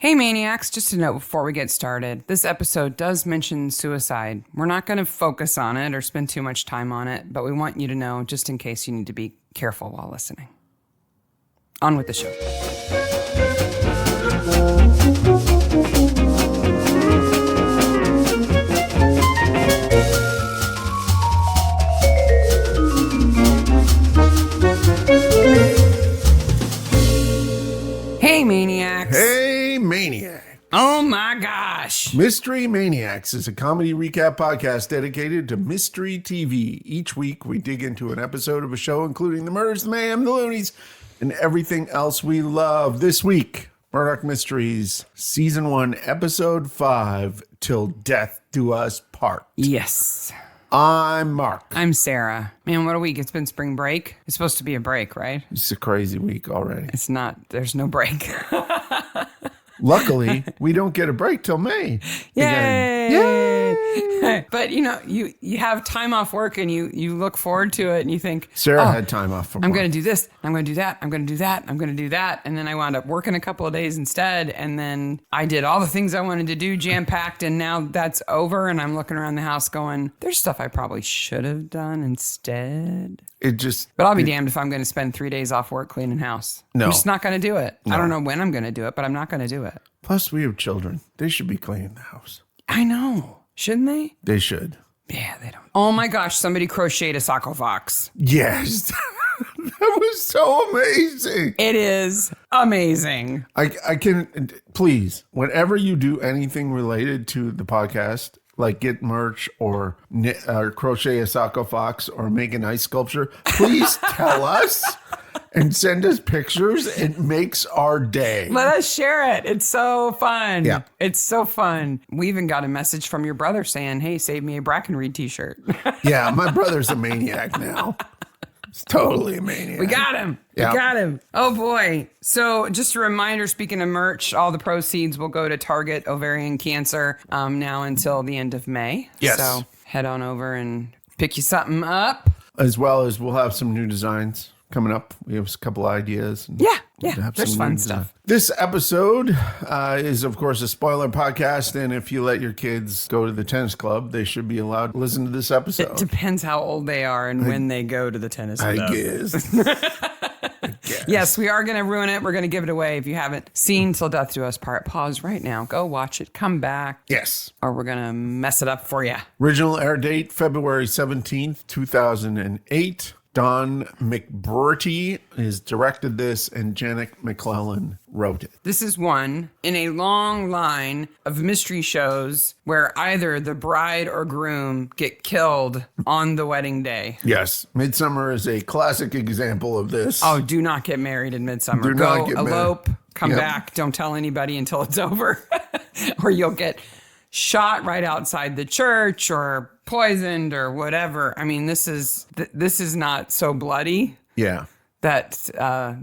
Hey Maniacs, just a note before we get started. This episode does mention suicide. We're not going to focus on it or spend too much time on it, but we want you to know just in case you need to be careful while listening. On with the show. Hey Maniacs. Hey Maniac. Oh my gosh. Mystery Maniacs is a comedy recap podcast dedicated to mystery TV. Each week we dig into an episode of a show including the murders, the mayhem, the loonies, and everything else we love. This week, Murdoch Mysteries, Season 1, Episode 5, Till Death Do Us Part. Yes. I'm Mark. I'm Sarah. Man, what a week. It's been spring break. It's supposed to be a break, right? It's a crazy week already. It's not. There's no break. Luckily, we don't get a break till May. Yay! Yay! But you know, you have time off work and you look forward to it and you think, Sarah had time off from work. I'm going to do this. I'm going to do that. I'm going to do that. I'm going to do that. And then I wound up working a couple of days instead. And then I did all the things I wanted to do, jam-packed. And now that's over. And I'm looking around the house going, there's stuff I probably should have done instead. But I'll be damned if I'm going to spend 3 days off work cleaning house. No. I'm just not going to do it. No. I don't know when I'm going to do it, but I'm not going to do it. Plus, we have children. They should be cleaning the house. I know. Shouldn't they? They should. Yeah, they don't. Oh my gosh, somebody crocheted a sarcophagus. Yes. That was so amazing. It is amazing. I can, please, whenever you do anything related to the podcast, like get merch or crochet a sarcophagus or make an ice sculpture, please tell us and send us pictures. It makes our day. Let us share it. It's so fun. Yeah. It's so fun. We even got a message from your brother saying, hey, save me a Brackenreed t-shirt. Yeah, my brother's a maniac now. It's totally a maniac. We got him. Yeah. We got him. Oh, boy. So just a reminder, speaking of merch, all the proceeds will go to Target Ovarian Cancer now until the end of May. Yes. So head on over and pick you something up. As well as we'll have some new designs coming up. We have a couple ideas. Yeah. Have There's some fun new stuff. This episode is, of course, a spoiler podcast. And if you let your kids go to the tennis club, they should be allowed to listen to this episode. It depends how old they are and when they go to the tennis club. I guess. Yes, we are going to ruin it. We're going to give it away. If you haven't seen Till Death Do Us Part, pause right now. Go watch it. Come back. Yes. Or we're going to mess it up for you. Original air date, February 17th, 2008. Don McBurty has directed this, and Janet McClellan wrote it. This is one in a long line of mystery shows where either the bride or groom get killed on the wedding day. Yes. Midsummer is a classic example of this. Oh, do not get married in Midsummer. Do Go not get elope, married. come Yep. back. Don't tell anybody until it's over. Or you'll get shot right outside the church or poisoned or whatever. I mean, this is not so bloody. Yeah. That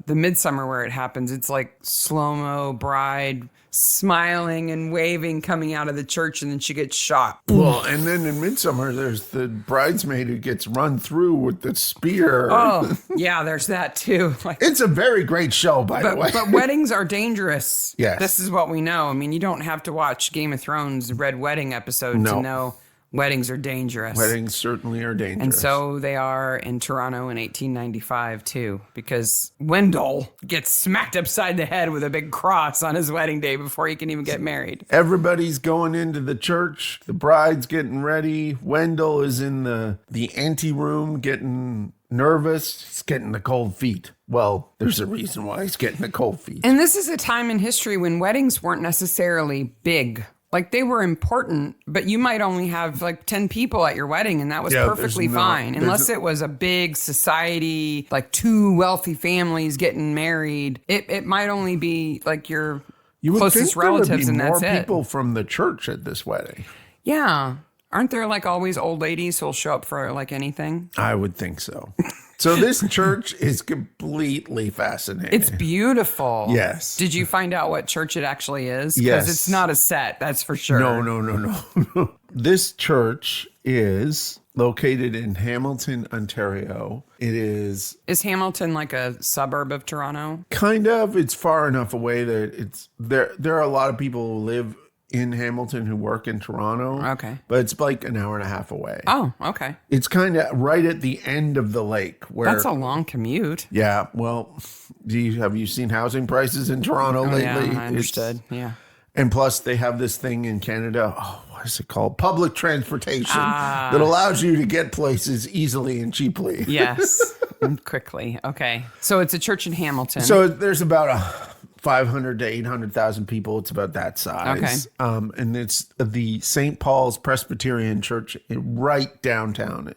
the Midsummer where it happens, it's like slow-mo bride smiling and waving coming out of the church, and then she gets shot. Well, and then in Midsummer, there's the bridesmaid who gets run through with the spear. Oh, yeah, there's that too. Like, It's a very great show, by the way. but weddings are dangerous. Yes. This is what we know. I mean, you don't have to watch Game of Thrones Red Wedding episode to No. know weddings are dangerous. Weddings certainly are dangerous. And so they are in Toronto in 1895, too, because Wendell gets smacked upside the head with a big cross on his wedding day before he can even get married. Everybody's going into the church. The bride's getting ready. Wendell is in the ante room getting nervous. He's getting the cold feet. Well, there's a reason why he's getting the cold feet. And this is a time in history when weddings weren't necessarily big. Like, they were important, but you might only have like 10 people at your wedding, and that was perfectly fine. Unless it was a big society, like two wealthy families getting married. It might only be like your closest relatives, and that's it. More people from the church at this wedding. Yeah. Aren't there like always old ladies who'll show up for like anything? I would think so. So this church is completely fascinating. It's beautiful. Yes. Did you find out what church it actually is? Yes. Because it's not a set, that's for sure. No. This church is located in Hamilton, Ontario. It is Hamilton like a suburb of Toronto? kind of. It's far enough away that it's there. There are a lot of people who live in Hamilton who work in Toronto. Okay. But it's like an hour and a half away. Oh, okay. It's kind of right at the end of the lake. Where That's a long commute. Yeah. Well, have you seen housing prices in Toronto lately? Yeah, I understood. Yeah. And plus, they have this thing in Canada. Oh, what is it called? Public transportation that allows you to get places easily and cheaply. Yes. And quickly. Okay. So it's a church in Hamilton. So there's about 500 to 800,000 people. It's about that size. Okay. And it's the St. Paul's Presbyterian Church right downtown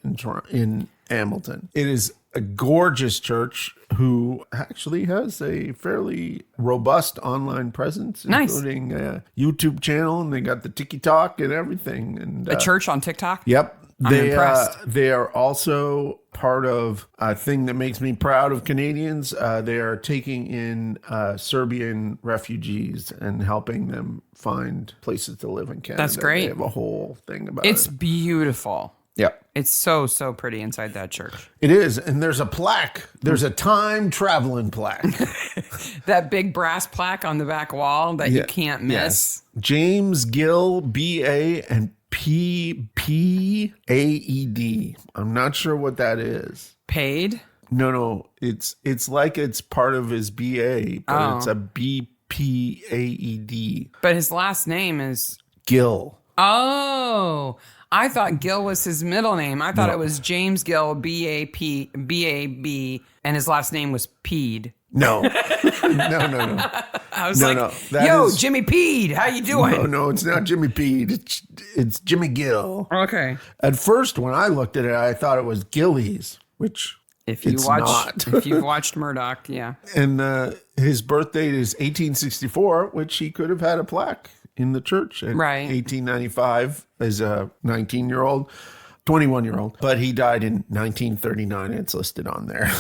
in Hamilton. It is a gorgeous church who actually has a fairly robust online presence, including a YouTube channel, and they got the TikTok and everything. And a church on TikTok? Yep. I'm impressed. They are also part of a thing that makes me proud of Canadians. They are taking in Serbian refugees and helping them find places to live in Canada. That's great. They have a whole thing about It's beautiful. Yep. It's so pretty inside that church. It is. And there's a plaque. There's a time traveling plaque. That big brass plaque on the back wall that you can't miss. Yes. James Gill, B.A. and P.P.A.E.D. I'm not sure what that is. Paid? No. It's like it's part of his B.A., but it's a B.P.A.E.D. But his last name is Gill. Oh, I thought Gill was his middle name. I thought it was James Gill, B.A.B., and his last name was Peed. No. No. I was yo, Jimmy Peed, how you doing? No, it's not Jimmy Peed. It's Jimmy Gill. Okay. At first, when I looked at it, I thought it was Gillies, which if you've watched Murdoch, yeah. And his birth date is 1864, which he could have had a plaque in the church. And 1895 as a 19-year-old. 21-year-old, but he died in 1939. It's listed on there.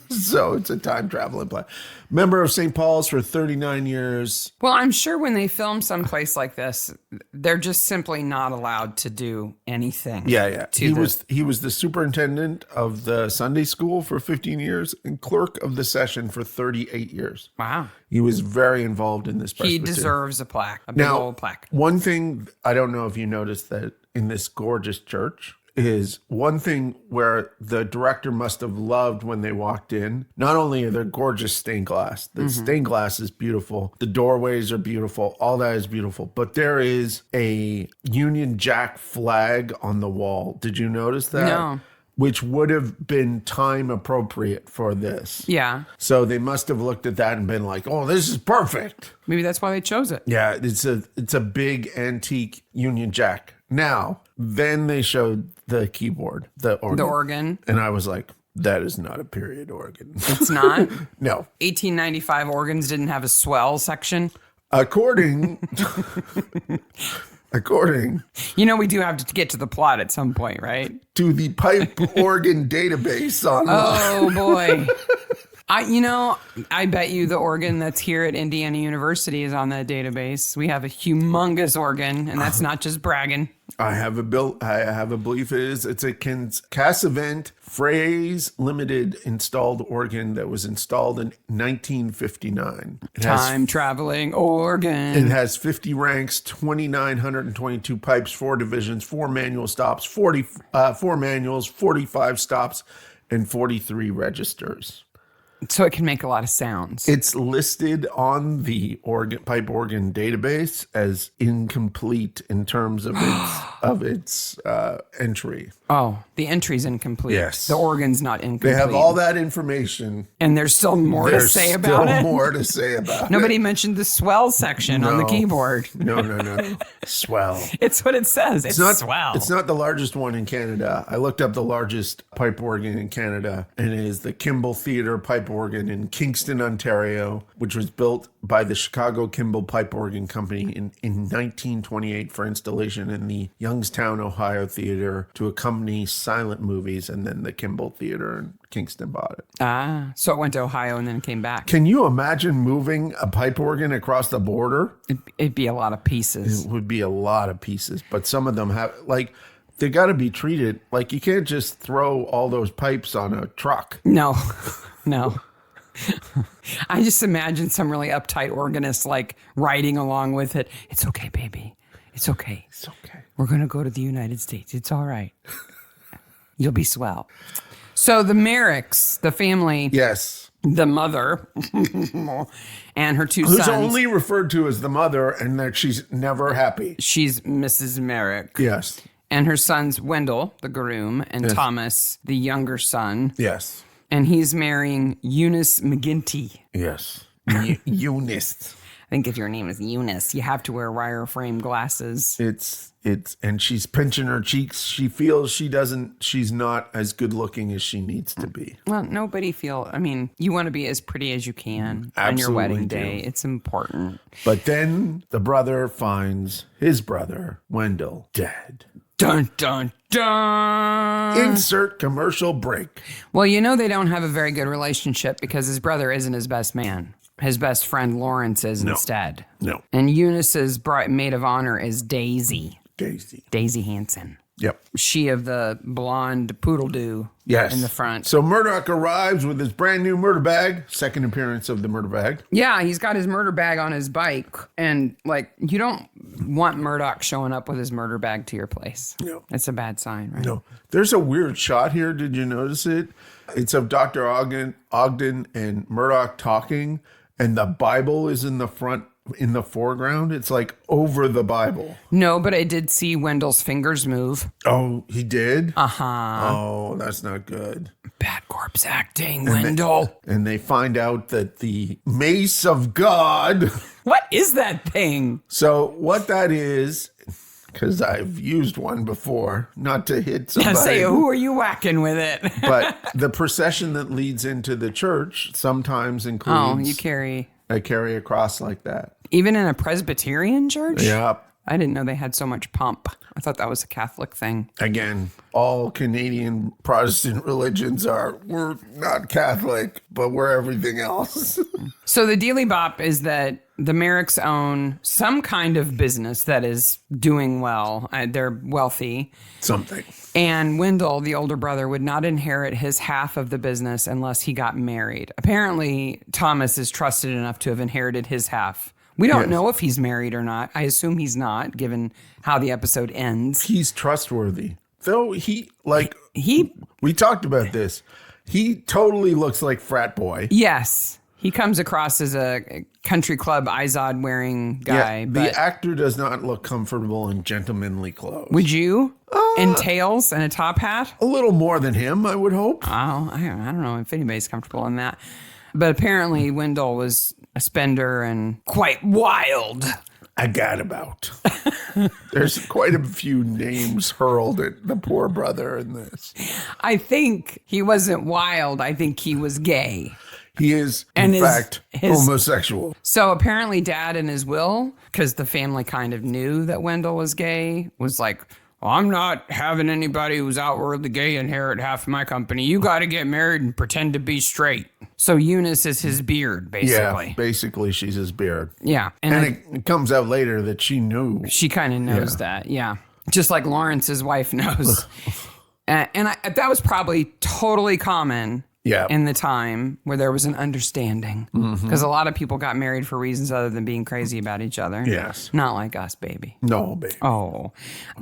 So it's a time traveling play. Member of St. Paul's for 39 years. Well, I'm sure when they film someplace like this, they're just simply not allowed to do anything. Yeah. He was the superintendent of the Sunday school for 15 years and clerk of the session for 38 years. Wow. He was very involved in this. He deserves a plaque, a big old plaque. One thing, I don't know if you noticed that in this gorgeous church, is one thing where the director must have loved when they walked in. Not only are there gorgeous stained glass, the stained glass is beautiful, the doorways are beautiful, all that is beautiful, but there is a Union Jack flag on the wall. Did you notice that? No. Which would have been time appropriate for this. Yeah. So they must have looked at that and been like, oh, this is perfect. Maybe that's why they chose it. Yeah, it's a big antique Union Jack. Now, then they showed the keyboard, the organ. And I was like, that is not a period organ. It's not? No. 1895 organs didn't have a swell section? According, we do have to get to the plot at some point, right? To the pipe organ database online. Oh, boy. I bet you the organ that's here at Indiana University is on that database. We have a humongous organ, and that's not just bragging. I have a belief it is. It's a Cassavant Phrase Limited installed organ that was installed in 1959. Time traveling organ. It has 50 ranks, 2,922 pipes, 4 divisions, 4 manual stops, 4 manuals, 45 stops, and 43 registers. So it can make a lot of sounds. It's listed on the pipe organ database as incomplete in terms of its entry. Oh, the entry's incomplete. Yes. The organ's not incomplete. They have all that information. And there's still more to say about it? There's still more to say about it. Nobody mentioned the swell section on the keyboard. No. Swell. It's what it says. It's not swell. It's not the largest one in Canada. I looked up the largest pipe organ in Canada, and it is the Kimball Theatre pipe organ in Kingston, Ontario, which was built by the Chicago Kimball Pipe Organ Company in 1928 for installation in the Youngstown, Ohio Theater to accompany silent movies, and then the Kimball Theater in Kingston bought it. So it went to Ohio and then came back. Can you imagine moving a pipe organ across the border? It'd be a lot of pieces. It would be a lot of pieces, but some of them have, like, they got to be treated like you can't just throw all those pipes on a truck. No. I just imagine some really uptight organist like riding along with it. It's okay, baby. It's okay. It's okay. We're going to go to the United States. It's all right. You'll be swell. So the Marcs, the family. Yes. The mother and her two Who's sons. only referred to as the mother, and that she's never happy. She's Mrs. Merrick. Yes. And her sons, Wendell, the groom, and Thomas, the younger son. Yes. And he's marrying Eunice McGinty. Yes. Eunice. I think if your name is Eunice, you have to wear wire frame glasses. And she's pinching her cheeks. She feels she's not as good looking as she needs to be. Well, you want to be as pretty as you can on your wedding day. It's important. But then the brother finds his brother, Wendell, dead. Dun, dun, dun. Insert commercial break. Well, they don't have a very good relationship because his brother isn't his best man. His best friend Lawrence is instead. No. And Eunice's maid of honor is Daisy. Daisy Hanson. Yep. She of the blonde poodle doo in the front. So Murdoch arrives with his brand new murder bag. Second appearance of the murder bag. Yeah, he's got his murder bag on his bike. And, you don't want Murdoch showing up with his murder bag to your place. No. It's a bad sign, right? No. There's a weird shot here. Did you notice it? It's of Dr. Ogden and Murdoch talking, and the Bible is in the foreground. It's like over the Bible. No, but I did see Wendell's fingers move. Oh, he did? Uh-huh. Oh, that's not good. Bad corpse acting, Wendell. And they find out that the mace of God. What is that thing? So what that is, because I've used one before, not to hit somebody. Say, who are you whacking with it? But the procession that leads into the church sometimes includes... I carry a cross like that. Even in a Presbyterian church? Yeah. I didn't know they had so much pomp. I thought that was a Catholic thing. Again, all Canadian Protestant religions we're not Catholic, but we're everything else. So the dealy bop is that the Marcs own some kind of business that is doing well. They're wealthy. Something. And Wendell, the older brother, would not inherit his half of the business unless he got married. Apparently, Thomas is trusted enough to have inherited his half. We don't know if he's married or not. I assume he's not, given how the episode ends. He's trustworthy. Though we talked about this. He totally looks like frat boy. Yes. He comes across as a country club Izod wearing guy. Yeah, the actor does not look comfortable in gentlemanly clothes. Would you? In tails and a top hat? A little more than him, I would hope. Oh, I don't know if anybody's comfortable in that. But apparently Wendell was a spender and quite wild. I got about. There's quite a few names hurled at the poor brother in this. I think he wasn't wild. I think he was gay. He is, in fact, homosexual. So apparently Dad in his will, because the family kind of knew that Wendell was gay, was like, well, I'm not having anybody who's outwardly gay inherit half of my company. You got to get married and pretend to be straight. So Eunice is his beard, basically. Yeah, basically she's his beard. Yeah. And it comes out later that she knew. She kind of knows that, yeah. Just like Lawrence's wife knows. That was probably totally common. Yeah. In the time where there was an understanding. Because a lot of people got married for reasons other than being crazy about each other. Yes. Not like us, baby. No, baby. Oh.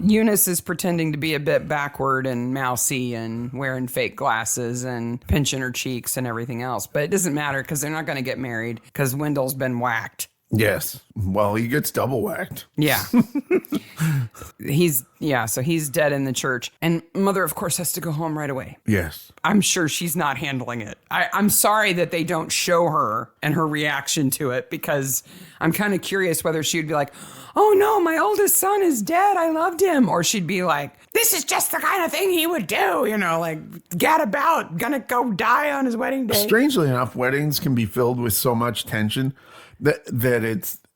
Eunice is pretending to be a bit backward and mousy and wearing fake glasses and pinching her cheeks and everything else. But it doesn't matter because they're not going to get married because Wendell's been whacked. Yes. Well, he gets double whacked. Yeah. So he's dead in the church. And Mother, of course, has to go home right away. Yes. I'm sure she's not handling it. I'm sorry that they don't show her and her reaction to it because I'm kind of curious whether she would be like, oh no, my oldest son is dead. I loved him. Or she'd be like, this is just the kind of thing he would do, gadabout, gonna go die on his wedding day. Strangely enough, weddings can be filled with so much tension that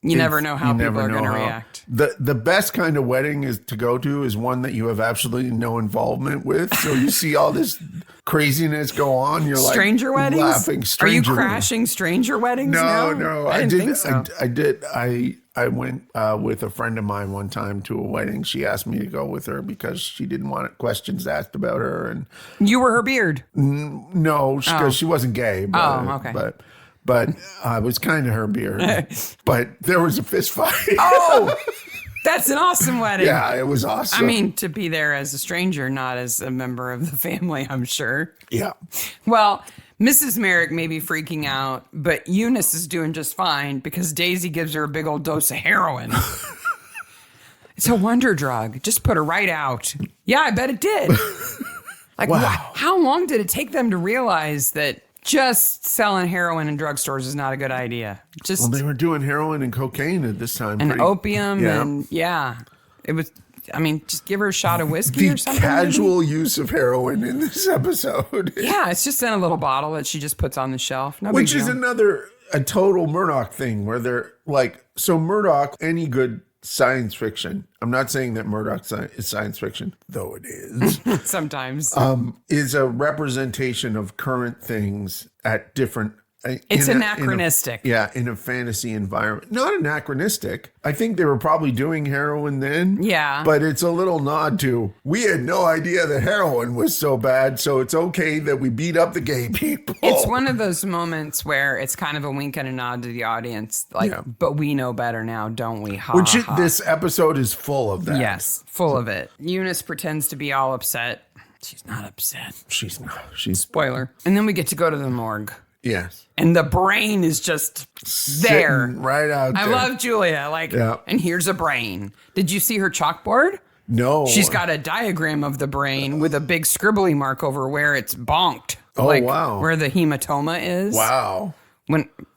You never know how people are going to react. The best kind of wedding is to go to is one that you have absolutely no involvement with. So you see all this craziness go on. You're stranger like weddings? Laughing. Stranger Are you crashing stranger weddings? No. I didn't think so. I did. I went with a friend of mine one time to a wedding. She asked me to go with her because she didn't want questions asked about her. And you were her beard? No, because she wasn't gay. But, okay. But I was kind of her beard. But there was a fist fight. Oh, that's an awesome wedding. Yeah, it was awesome. I mean, to be there as a stranger, not as a member of the family, I'm sure. Yeah. Well, Mrs. Merrick may be freaking out, but Eunice is doing just fine because Daisy gives her a big old dose of heroin. It's a wonder drug. Just put her right out. Yeah, I bet it did. Like, wow. How long did it take them to realize that just selling heroin in drugstores is not a good idea? Well, they were doing heroin and cocaine at this time. And opium and it was, I mean, just give her a shot of whiskey or something. Casual use of heroin in this episode. Yeah, it's just in a little bottle that she just puts on the shelf. No Which big is deal. a total Murdoch thing where they're like, so Murdoch, any good science fiction, I'm not saying that Murdoch is science fiction, though it is. Sometimes. Is a representation of current things at different... It's anachronistic. In a fantasy environment. Not anachronistic. I think they were probably doing heroin then. Yeah. But it's a little nod to, we had no idea that heroin was so bad, so it's okay that we beat up the gay people. It's one of those moments where it's kind of a wink and a nod to the audience. Like, but we know better now, don't we? Ha, Which ha. This episode is full of that. Yes, full of it. Eunice pretends to be all upset. She's not upset. She's not. She's... Spoiler. And then we get to go to the morgue. Yes. And the brain is just there. Sitting right out there. I love Julia. And here's a brain. Did you see her chalkboard? No. She's got a diagram of the brain with a big scribbly mark over where it's bonked. Oh, wow. Where the hematoma is. Wow.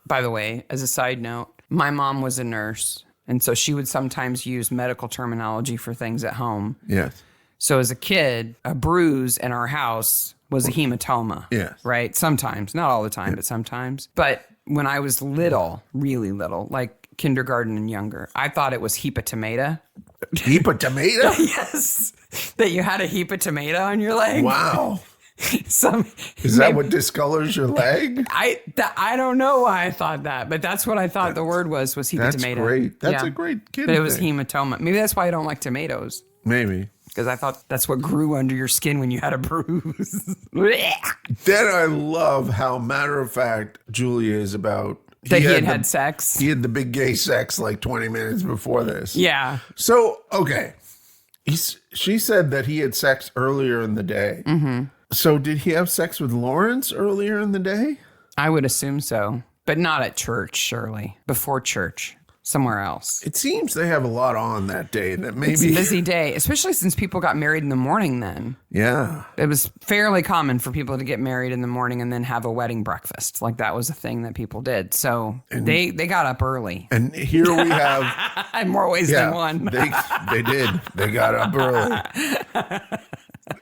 By the way, as a side note, my mom was a nurse. And so she would sometimes use medical terminology for things at home. Yes. So as a kid, a bruise in our house was a hematoma. Yes. Right? Sometimes. Not all the time, but sometimes. But when I was little, really little, like kindergarten and younger, I thought it was hepatomata. Hepatomata? Yes. That you had a hepatomata on your leg. Wow. Is that what discolors your leg? I don't know why I thought that, but that's what I thought the word was hepatomata. That's great. That's a great kid But it was thing. hematoma. Maybe that's why I don't like tomatoes. Maybe. Because I thought that's what grew under your skin when you had a bruise. Then I love how matter of fact Julia is about. That he had sex. He had the big gay sex like 20 minutes before this. Yeah. So, okay. She said that he had sex earlier in the day. Mm-hmm. So did he have sex with Lawrence earlier in the day? I would assume so. But not at church, surely. Before church. Somewhere else. It seems they have a lot on that day that maybe... It's a busy day, especially since people got married in the morning then. Yeah. It was fairly common for people to get married in the morning and then have a wedding breakfast. Like that was a thing that people did. So they got up early. And here we have... In more ways than one. They did. They got up early.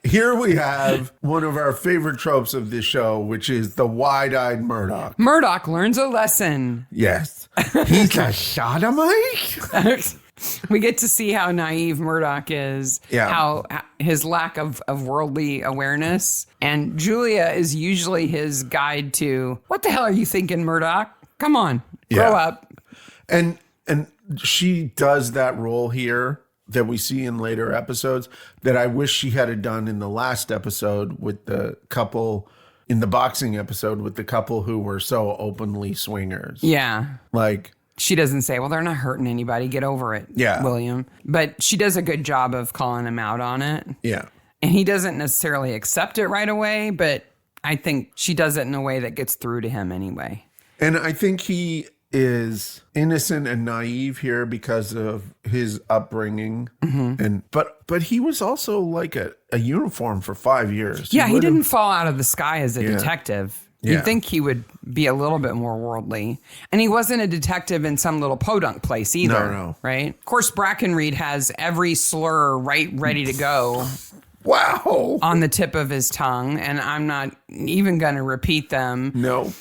Here we have one of our favorite tropes of this show, which is the wide-eyed Murdoch. Murdoch learns a lesson. Yes. He's a sodomite? We get to see how naive Murdoch is, how his lack of worldly awareness. And Julia is usually his guide to, what the hell are you thinking, Murdoch? Come on, grow up. And she does that role here that we see in later episodes that I wish she had done in the last episode with the couple, in the boxing episode with the couple who were so openly swingers. Yeah. Like, she doesn't say, well, they're not hurting anybody. Get over it, William. But she does a good job of calling him out on it. Yeah. And he doesn't necessarily accept it right away, but I think she does it in a way that gets through to him anyway. And I think he is innocent and naive here because of his upbringing. Mm-hmm. And but he was also like a uniform for 5 years. Yeah, he didn't fall out of the sky as a detective. You'd think he would be a little bit more worldly. And he wasn't a detective in some little podunk place either. No. Right? Of course, Brackenreed has every slur ready to go. Wow. On the tip of his tongue. And I'm not even going to repeat them. No.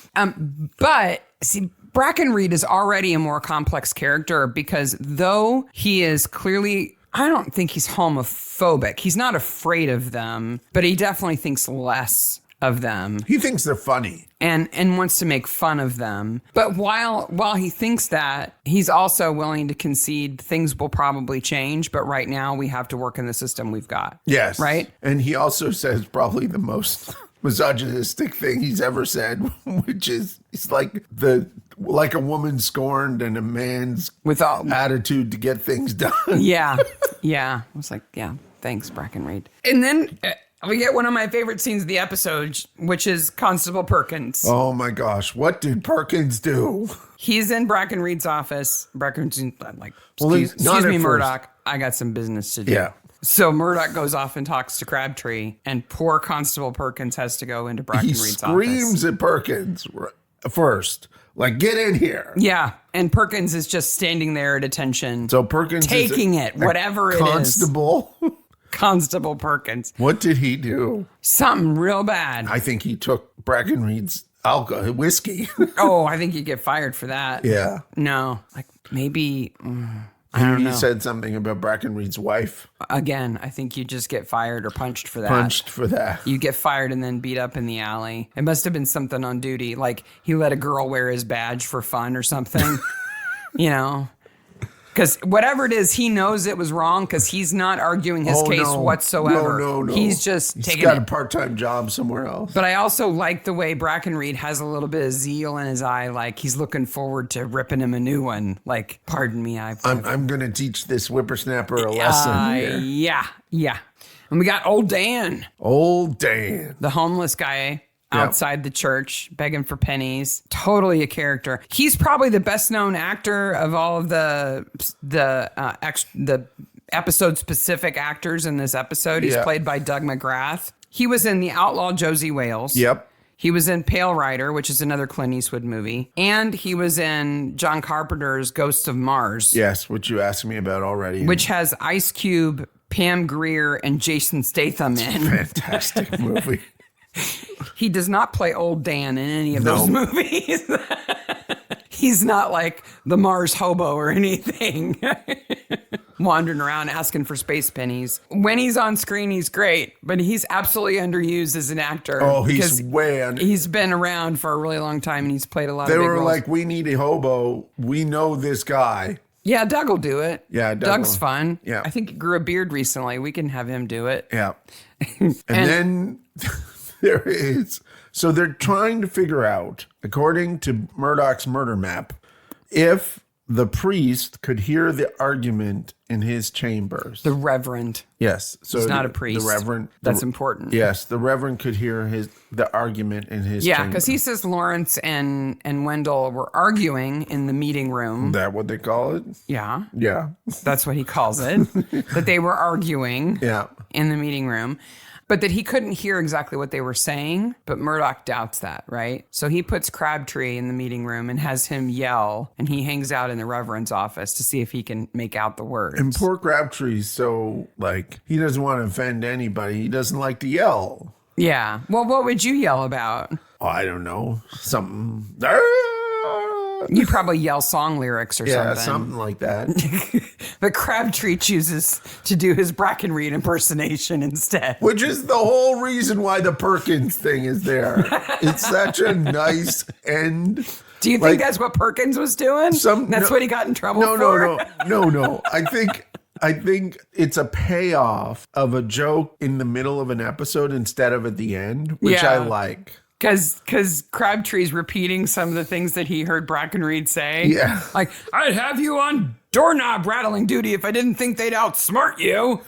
But see, Brackenreed is already a more complex character because though he is clearly, I don't think he's homophobic. He's not afraid of them, but he definitely thinks less of them. He thinks they're funny. And wants to make fun of them. But while he thinks that, he's also willing to concede things will probably change, but right now we have to work in the system we've got. Yes. Right? And he also says probably the most misogynistic thing he's ever said, which is it's like a woman scorned and a man's With all attitude to get things done. Yeah. I was like, yeah, thanks, Brackenreed. And then we get one of my favorite scenes of the episode, which is Constable Perkins. Oh my gosh, what did Perkins do? He's in Brackenreed's office. Brackenreed's like, Well, excuse me, Murdoch, I got some business to do. Yeah. So Murdoch goes off and talks to Crabtree, and poor Constable Perkins has to go into Brackenreed's office. He screams at Perkins first, like, get in here. Yeah, and Perkins is just standing there at attention. So Perkins taking is it, whatever it is. Constable. Constable Perkins. What did he do? Something real bad. I think he took Brackenreed's whiskey. Oh, I think you get fired for that. Yeah. No, like maybe, I don't know. He said something about Brackenreed's wife. Again, I think you just get fired or punched for that. Punched for that. You get fired and then beat up in the alley. It must have been something on duty. Like he let a girl wear his badge for fun or something, you know? Because whatever it is, he knows it was wrong because he's not arguing his case whatsoever. No. He's just He's taking got it. a part-time job somewhere else. But I also like the way Brackenreed has a little bit of zeal in his eye. Like he's looking forward to ripping him a new one. Like, pardon me. I'm going to teach this whippersnapper a lesson here. Yeah. And we got old Dan. Old Dan. The homeless guy outside the church begging for pennies. Totally a character. He's probably the best known actor of all of the episode specific actors in this episode. He's played by Doug McGrath. He was in The Outlaw Josie Wales. Yep. He was in Pale Rider, which is another Clint Eastwood movie. And he was in John Carpenter's Ghosts of Mars. Yes, which you asked me about already. Which has Ice Cube, Pam Grier, and Jason Statham in. Fantastic movie. He does not play old Dan in any of those movies. He's not like the Mars hobo or anything. Wandering around asking for space pennies. When he's on screen, he's great, but he's absolutely underused as an actor. Oh, he's way under. He's been around for a really long time and he's played a lot of big roles. They were like, we need a hobo. We know this guy. Yeah, Doug will do it. Yeah, Doug's fun. Yeah. I think he grew a beard recently. We can have him do it. Yeah. and then there is. So they're trying to figure out, according to Murdoch's murder map, if the priest could hear the argument in his chambers. The Reverend. Yes. So he's not a priest. The Reverend. That's important. Yes. The Reverend could hear the argument in his chamber. Yeah, because he says Lawrence and Wendell were arguing in the meeting room. Is that what they call it? Yeah. Yeah. That's what he calls it. That they were arguing in the meeting room. But that he couldn't hear exactly what they were saying. But Murdoch doubts that, right? So he puts Crabtree in the meeting room and has him yell. And he hangs out in the Reverend's office to see if he can make out the words. And poor Crabtree's so, like, he doesn't want to offend anybody. He doesn't like to yell. Yeah. Well, what would you yell about? Oh, I don't know. Something. You probably yell song lyrics or something. Yeah, something like that. But Crabtree chooses to do his Brackenreed impersonation instead. Which is the whole reason why the Perkins thing is there. It's such a nice end. Do you think that's what Perkins was doing? That's what he got in trouble for? No. I think it's a payoff of a joke in the middle of an episode instead of at the end, which I like. Because Crabtree's repeating some of the things that he heard Brackenreed say. Yeah. Like, I'd have you on doorknob rattling duty if I didn't think they'd outsmart you.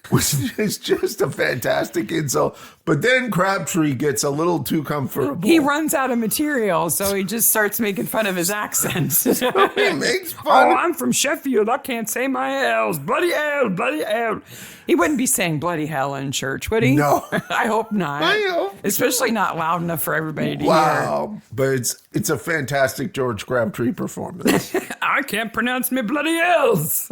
Which is just a fantastic insult. But then Crabtree gets a little too comfortable. He runs out of material, so he just starts making fun of his accent. He makes fun. Oh, I'm from Sheffield. I can't say my L's. Bloody hell, bloody hell. He wouldn't be saying bloody hell in church, would he? No. I hope not. I hope. Especially not loud enough for everybody to hear. Wow. But it's a fantastic George Crabtree performance. I can't pronounce me bloody L's.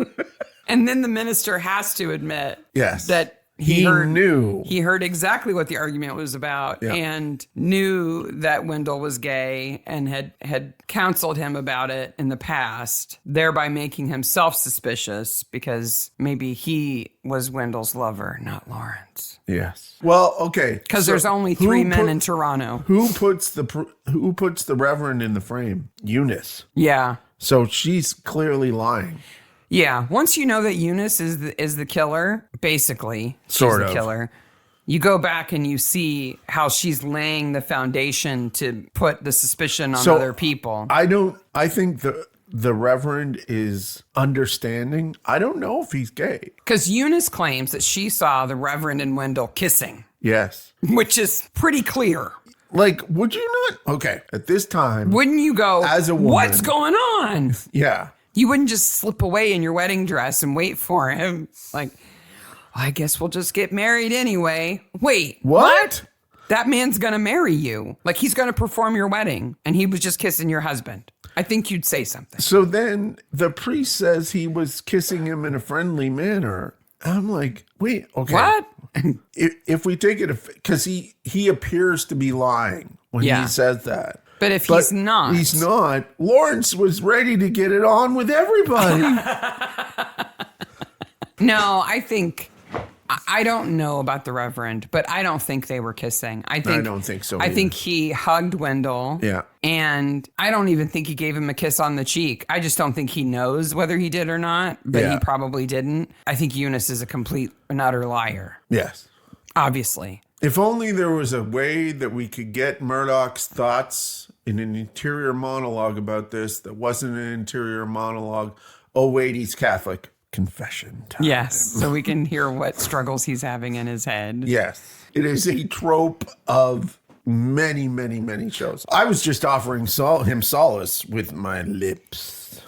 And then the minister has to admit yes. that He knew. He heard exactly what the argument was about and knew that Wendell was gay and had counseled him about it in the past, thereby making himself suspicious because maybe he was Wendell's lover, not Lawrence. Yes. Well, okay. Because there's only 3 men in Toronto. Who puts the Reverend in the frame? Eunice. Yeah. So she's clearly lying. Yeah, once you know that Eunice is the killer, basically, sort she's of the killer. You go back and you see how she's laying the foundation to put the suspicion on other people. I think the Reverend is understanding. I don't know if he's gay. Because Eunice claims that she saw the Reverend and Wendell kissing. Yes. Which is pretty clear. Like, would you not? Okay, at this time. Wouldn't you go, as a woman, what's going on? Yeah. You wouldn't just slip away in your wedding dress and wait for him. Like, I guess we'll just get married anyway. Wait, what? That man's going to marry you. Like, he's going to perform your wedding, and he was just kissing your husband. I think you'd say something. So then the priest says he was kissing him in a friendly manner. I'm like, wait, okay. What? If we take it, because he appears to be lying when he says that. But if he's not. He's not. Lawrence was ready to get it on with everybody. No, I don't know about the Reverend, but I don't think they were kissing. I don't think so I either. think he hugged Wendell. Yeah. And I don't even think he gave him a kiss on the cheek. I just don't think he knows whether he did or not, but he probably didn't. I think Eunice is a complete and utter liar. Yes. Obviously. If only there was a way that we could get Murdoch's thoughts in an interior monologue about this that wasn't an interior monologue. Oh, wait, he's Catholic. Confession time. Yes, so we can hear what struggles he's having in his head. Yes. It is a trope of many, many, many shows. I was just offering him solace with my lips.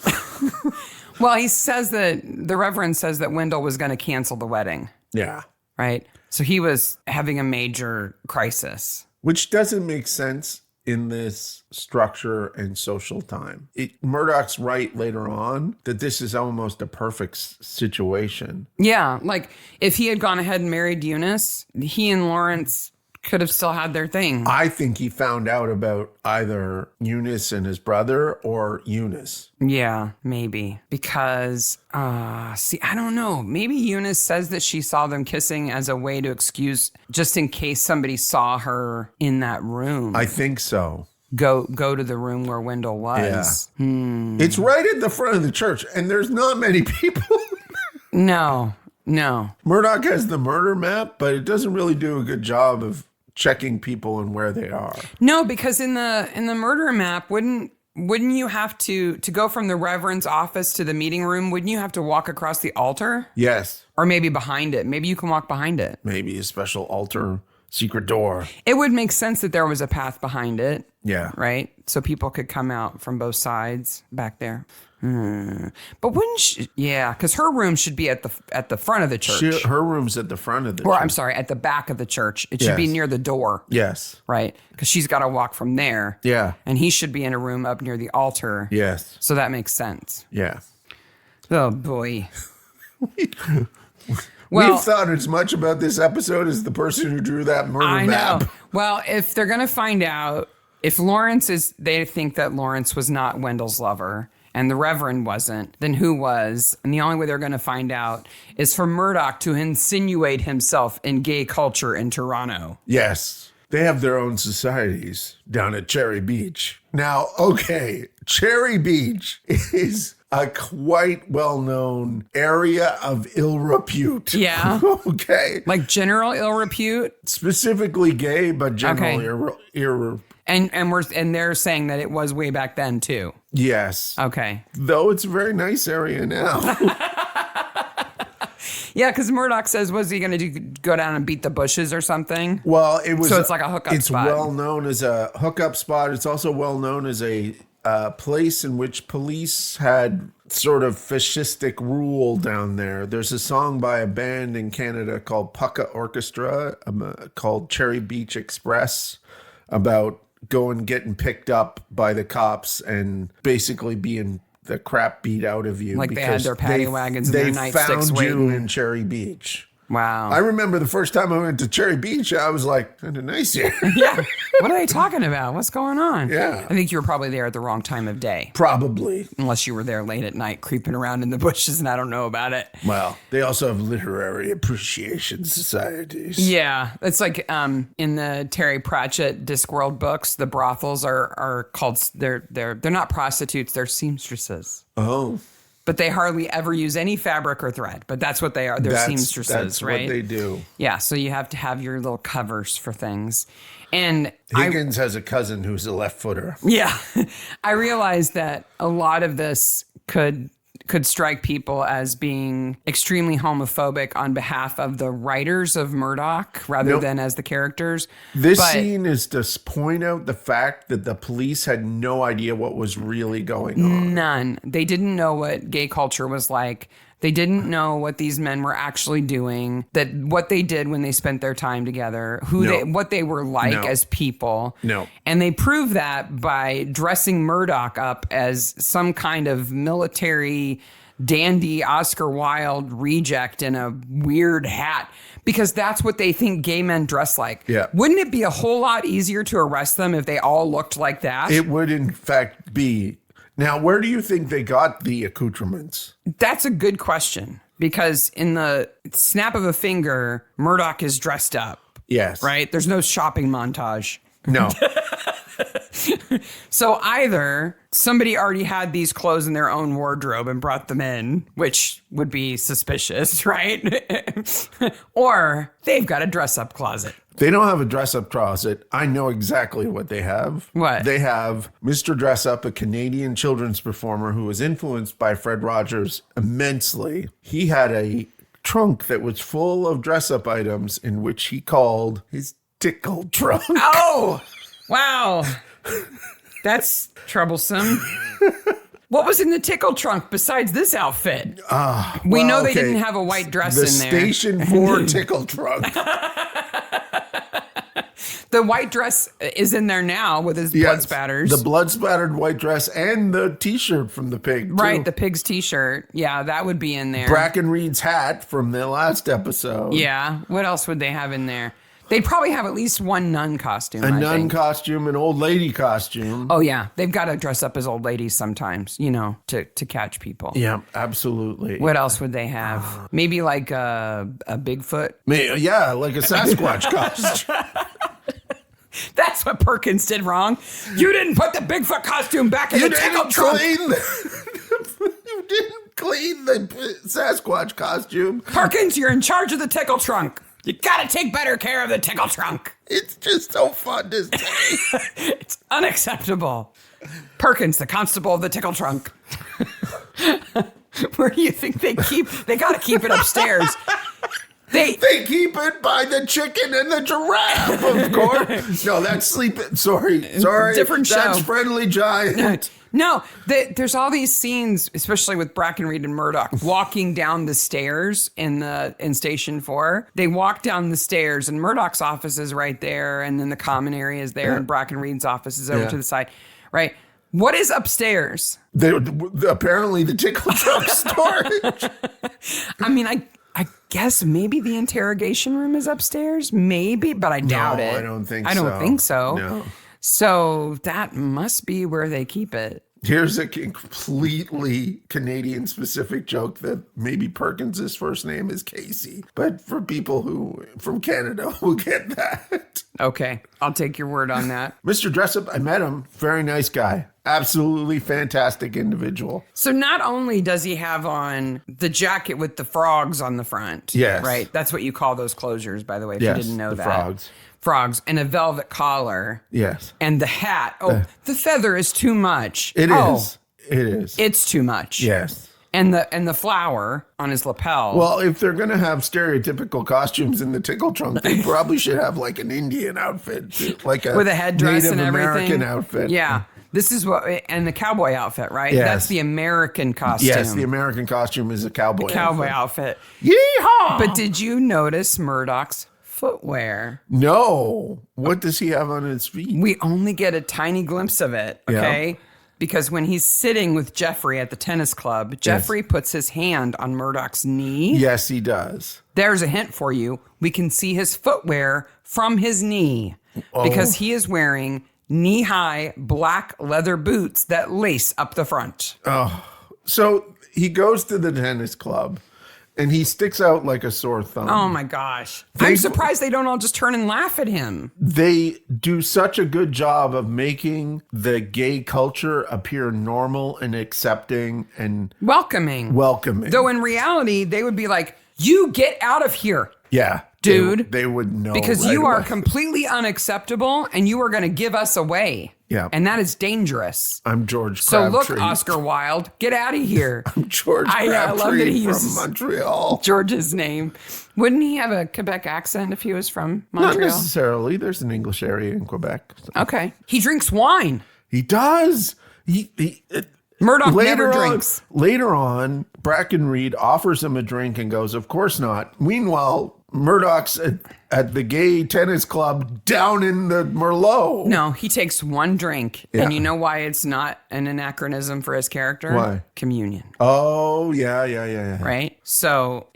Well, he says that the Reverend says that Wendell was going to cancel the wedding. Yeah. Right? So he was having a major crisis. Which doesn't make sense in this structure and social time. Murdoch's right later on that this is almost a perfect situation. Yeah, like if he had gone ahead and married Eunice, he and Lawrence could have still had their thing. I think he found out about either Eunice and his brother or Eunice. Yeah, maybe. Because, I don't know. Maybe Eunice says that she saw them kissing as a way to excuse, just in case somebody saw her in that room. I think so. Go to the room where Wendell was. Yeah. It's right at the front of the church, and there's not many people. No. Murdoch has the murder map, but it doesn't really do a good job of checking people and where they are. No, because in the murder map, wouldn't you have to go from the Reverend's office to the meeting room? Wouldn't you have to walk across the altar? Yes. Or maybe behind it. Maybe you can walk behind it. Maybe a special altar, secret door. It would make sense that there was a path behind it. Yeah. Right? So people could come out from both sides back there. But wouldn't she? Yeah, because her room should be at the front of the church. Her room's at the front of the church. church. I'm sorry, at the back of the church. It should be near the door. Yes. Right? Because she's got to walk from there. Yeah. And he should be in a room up near the altar. Yes. So that makes sense. Yeah. Oh, boy. We've thought as much about this episode as the person who drew that murder map. I know. Well, if they're going to find out, if they think that Lawrence was not Wendell's lover, and the Reverend wasn't, then who was? And the only way they're going to find out is for Murdoch to insinuate himself in gay culture in Toronto. Yes. They have their own societies down at Cherry Beach. Now, okay, Cherry Beach is a quite well-known area of ill repute. Yeah. Okay. Like general ill repute? Specifically gay, but general ill And they're saying that it was way back then too. Yes. Okay. Though it's a very nice area now. Yeah, because Murdoch says, was he going to go down and beat the bushes or something? Well, it was. So it's like a hookup spot. It's well known as a hookup spot. It's also well known as a place in which police had sort of fascistic rule down there. There's a song by a band in Canada called Pucka Orchestra called Cherry Beach Express about getting picked up by the cops and basically being the crap beat out of you. Like they had their paddy wagons and their nightsticks waiting. They found you waiting. in Cherry Beach. Wow. I remember the first time I went to Cherry Beach, I was like, kind of nice here. Yeah. What are they talking about? What's going on? Yeah. I think you were probably there at the wrong time of day. Probably. Unless you were there late at night creeping around in the bushes and I don't know about it. Well, they also have literary appreciation societies. Yeah. It's like in the Terry Pratchett Discworld books, the brothels are called, they're not prostitutes, they're seamstresses. Oh. But they hardly ever use any fabric or thread. But that's what they are. They're seamstresses, that's right? That's what they do. Yeah, so you have to have your little covers for things. And Higgins has a cousin who's a left footer. Yeah. I realized that a lot of this could strike people as being extremely homophobic on behalf of the writers of Murdoch rather than as the characters. This scene is to point out the fact that the police had no idea what was really going on. None. They didn't know what gay culture was like. They didn't know what these men were actually doing, that what they did when they spent their time together, what they were like as people. No. And they prove that by dressing Murdoch up as some kind of military dandy Oscar Wilde reject in a weird hat, because that's what they think gay men dress like. Yeah. Wouldn't it be a whole lot easier to arrest them if they all looked like that? It would, in fact, be. Now, where do you think they got the accoutrements? That's a good question, because in the snap of a finger, Murdoch is dressed up. Yes. Right? There's no shopping montage. No. So either somebody already had these clothes in their own wardrobe and brought them in, which would be suspicious, right? Or they've got a dress-up closet. They don't have a dress-up closet. I know exactly what they have. What? They have Mr. Dress-Up, a Canadian children's performer who was influenced by Fred Rogers immensely. He had a trunk that was full of dress-up items in which he called his tickle trunk. Oh, wow. That's troublesome. What was in the tickle trunk besides this outfit? We know they didn't have a white dress in there. The Station 4 tickle trunk. The white dress is in there now with his blood spatters. The blood spattered white dress and the t-shirt from the pig, too. Right, the pig's t-shirt. Yeah, that would be in there. Bracken Reed's hat from the last episode. Yeah. What else would they have in there? They'd probably have at least one nun costume. A nun costume, an old lady costume. Oh, yeah. They've got to dress up as old ladies sometimes, to catch people. Yeah, absolutely. What else would they have? Maybe like a Bigfoot? Yeah, like a Sasquatch costume. That's what Perkins did wrong. You didn't put the Bigfoot costume back in the tickle trunk. You didn't clean the Sasquatch costume. Perkins, you're in charge of the tickle trunk. You gotta take better care of the tickle trunk. It's just so fun to say. It's unacceptable. Perkins, the constable of the tickle trunk. Where do you think they gotta keep it upstairs. They keep it by the chicken and the giraffe, of course. No, that's sleeping. Sorry. Different show. That's Friendly Giant. No, there's all these scenes, especially with Bracken Reed and Murdoch, walking down the stairs in Station 4. They walk down the stairs, and Murdoch's office is right there, and then the common area is there, and Bracken Reed's office is over to the side, right? What is upstairs? Apparently the tickle trunk storage. I mean, I guess maybe the interrogation room is upstairs, maybe, but I doubt it. I don't think so. I don't think so. No. So that must be where they keep it. Here's a completely Canadian-specific joke that maybe Perkins' first name is Casey. But for people from Canada who get that. Okay, I'll take your word on that. Mr. Dressup, I met him. Very nice guy. Absolutely fantastic individual. So not only does he have on the jacket with the frogs on the front. Yes. Right? That's what you call those closures, by the way, if you didn't know the that. Frogs. Frogs and a velvet collar. Yes. And the hat. Oh, the feather is too much. It is. It is. It's too much. Yes. And the flower on his lapel. Well, if they're going to have stereotypical costumes in the tickle trunk, they probably should have like an Indian outfit, like with a headdress Native and everything. American outfit. Yeah. This is and the cowboy outfit, right? Yes. That's the American costume. Yes, the American costume is a cowboy outfit. Yeehaw! But did you notice Murdoch's footwear? No. What does he have on his feet? We only get a tiny glimpse of it, okay? because when he's sitting with Jeffrey at the tennis club, Jeffrey puts his hand on Murdoch's knee. Yes, he does. There's a hint for you. We can see his footwear from his knee because he is wearing knee-high black leather boots that lace up the front. Oh, so he goes to the tennis club and he sticks out like a sore thumb. Oh my gosh. I'm surprised they don't all just turn and laugh at him. They do such a good job of making the gay culture appear normal and accepting and welcoming. Though in reality, they would be like, you get out of here. Yeah. Dude. They would know. Because you are completely unacceptable and you are going to give us away. Yeah. And that is dangerous. I'm George So Crabtree. look, Oscar Wilde, get out of here. I'm George Crabtree I love that he from uses Montreal. George's name. Wouldn't he have a Quebec accent if he was from Montreal? Not necessarily. There's an English area in Quebec. So. Okay. He drinks wine. He does. Murdoch never drinks. Later on, Bracken Reed offers him a drink and goes, of course not. Meanwhile, Murdoch's at the gay tennis club down in the Merlot. No, he takes one drink. Yeah. And you know why it's not an anachronism for his character? Why? Communion. Oh, yeah. Right? So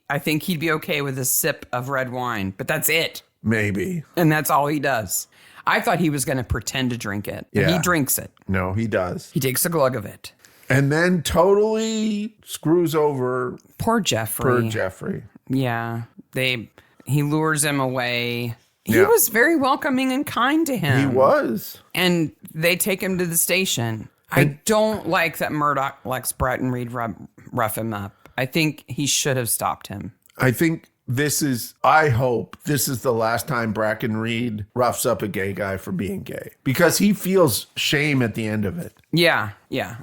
I think he'd be okay with a sip of red wine, but that's it. Maybe. And that's all he does. I thought he was going to pretend to drink it. Yeah. He drinks it. No, he does. He takes a glug of it. And then totally screws over Poor Jeffrey. Yeah. He lures him away. He was very welcoming and kind to him. He was. And they take him to the station. I don't like that Murdoch lets Bracken Reed rough him up. I think he should have stopped him. I think I hope this is the last time Bracken Reed roughs up a gay guy for being gay. Because he feels shame at the end of it. Yeah,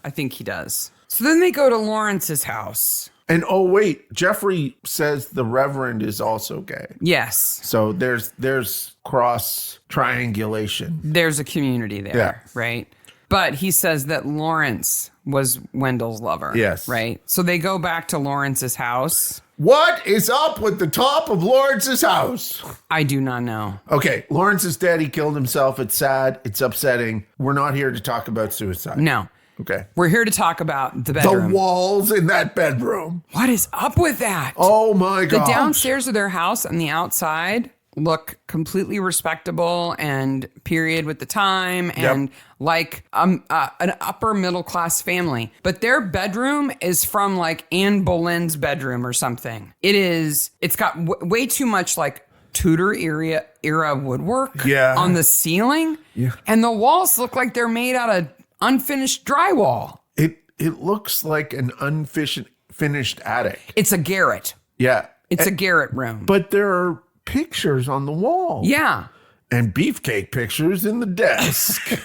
I think he does. So then they go to Lawrence's house. And oh wait, Jeffrey says the Reverend is also gay. Yes. So there's cross triangulation. There's a community there, right? But he says that Lawrence was Wendell's lover. Yes. Right? So they go back to Lawrence's house. What is up with the top of Lawrence's house? I do not know. Okay, Lawrence's daddy killed himself. It's sad. It's upsetting. We're not here to talk about suicide. No. Okay. We're here to talk about the bedroom. The walls in that bedroom. What is up with that? Oh my God. The downstairs of their house and the outside look completely respectable and period with the time and like an upper middle class family. But their bedroom is from like Anne Boleyn's bedroom or something. It's got way too much like Tudor era woodwork on the ceiling. Yeah. And the walls look like they're made out of unfinished drywall. It looks like an unfinished attic. It's a garret. Yeah. It's a garret room. But there are pictures on the wall. Yeah. And beefcake pictures in the desk.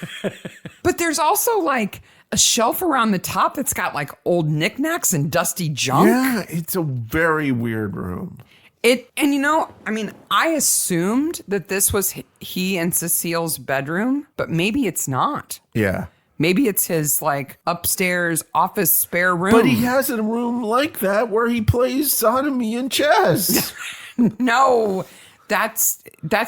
But there's also like a shelf around the top that's got like old knickknacks and dusty junk. Yeah, it's a very weird room. I assumed that this was he and Cecile's bedroom, but maybe it's not. Yeah. Maybe it's his like upstairs office spare room. But he has a room like that where he plays sodomy and chess. No, that's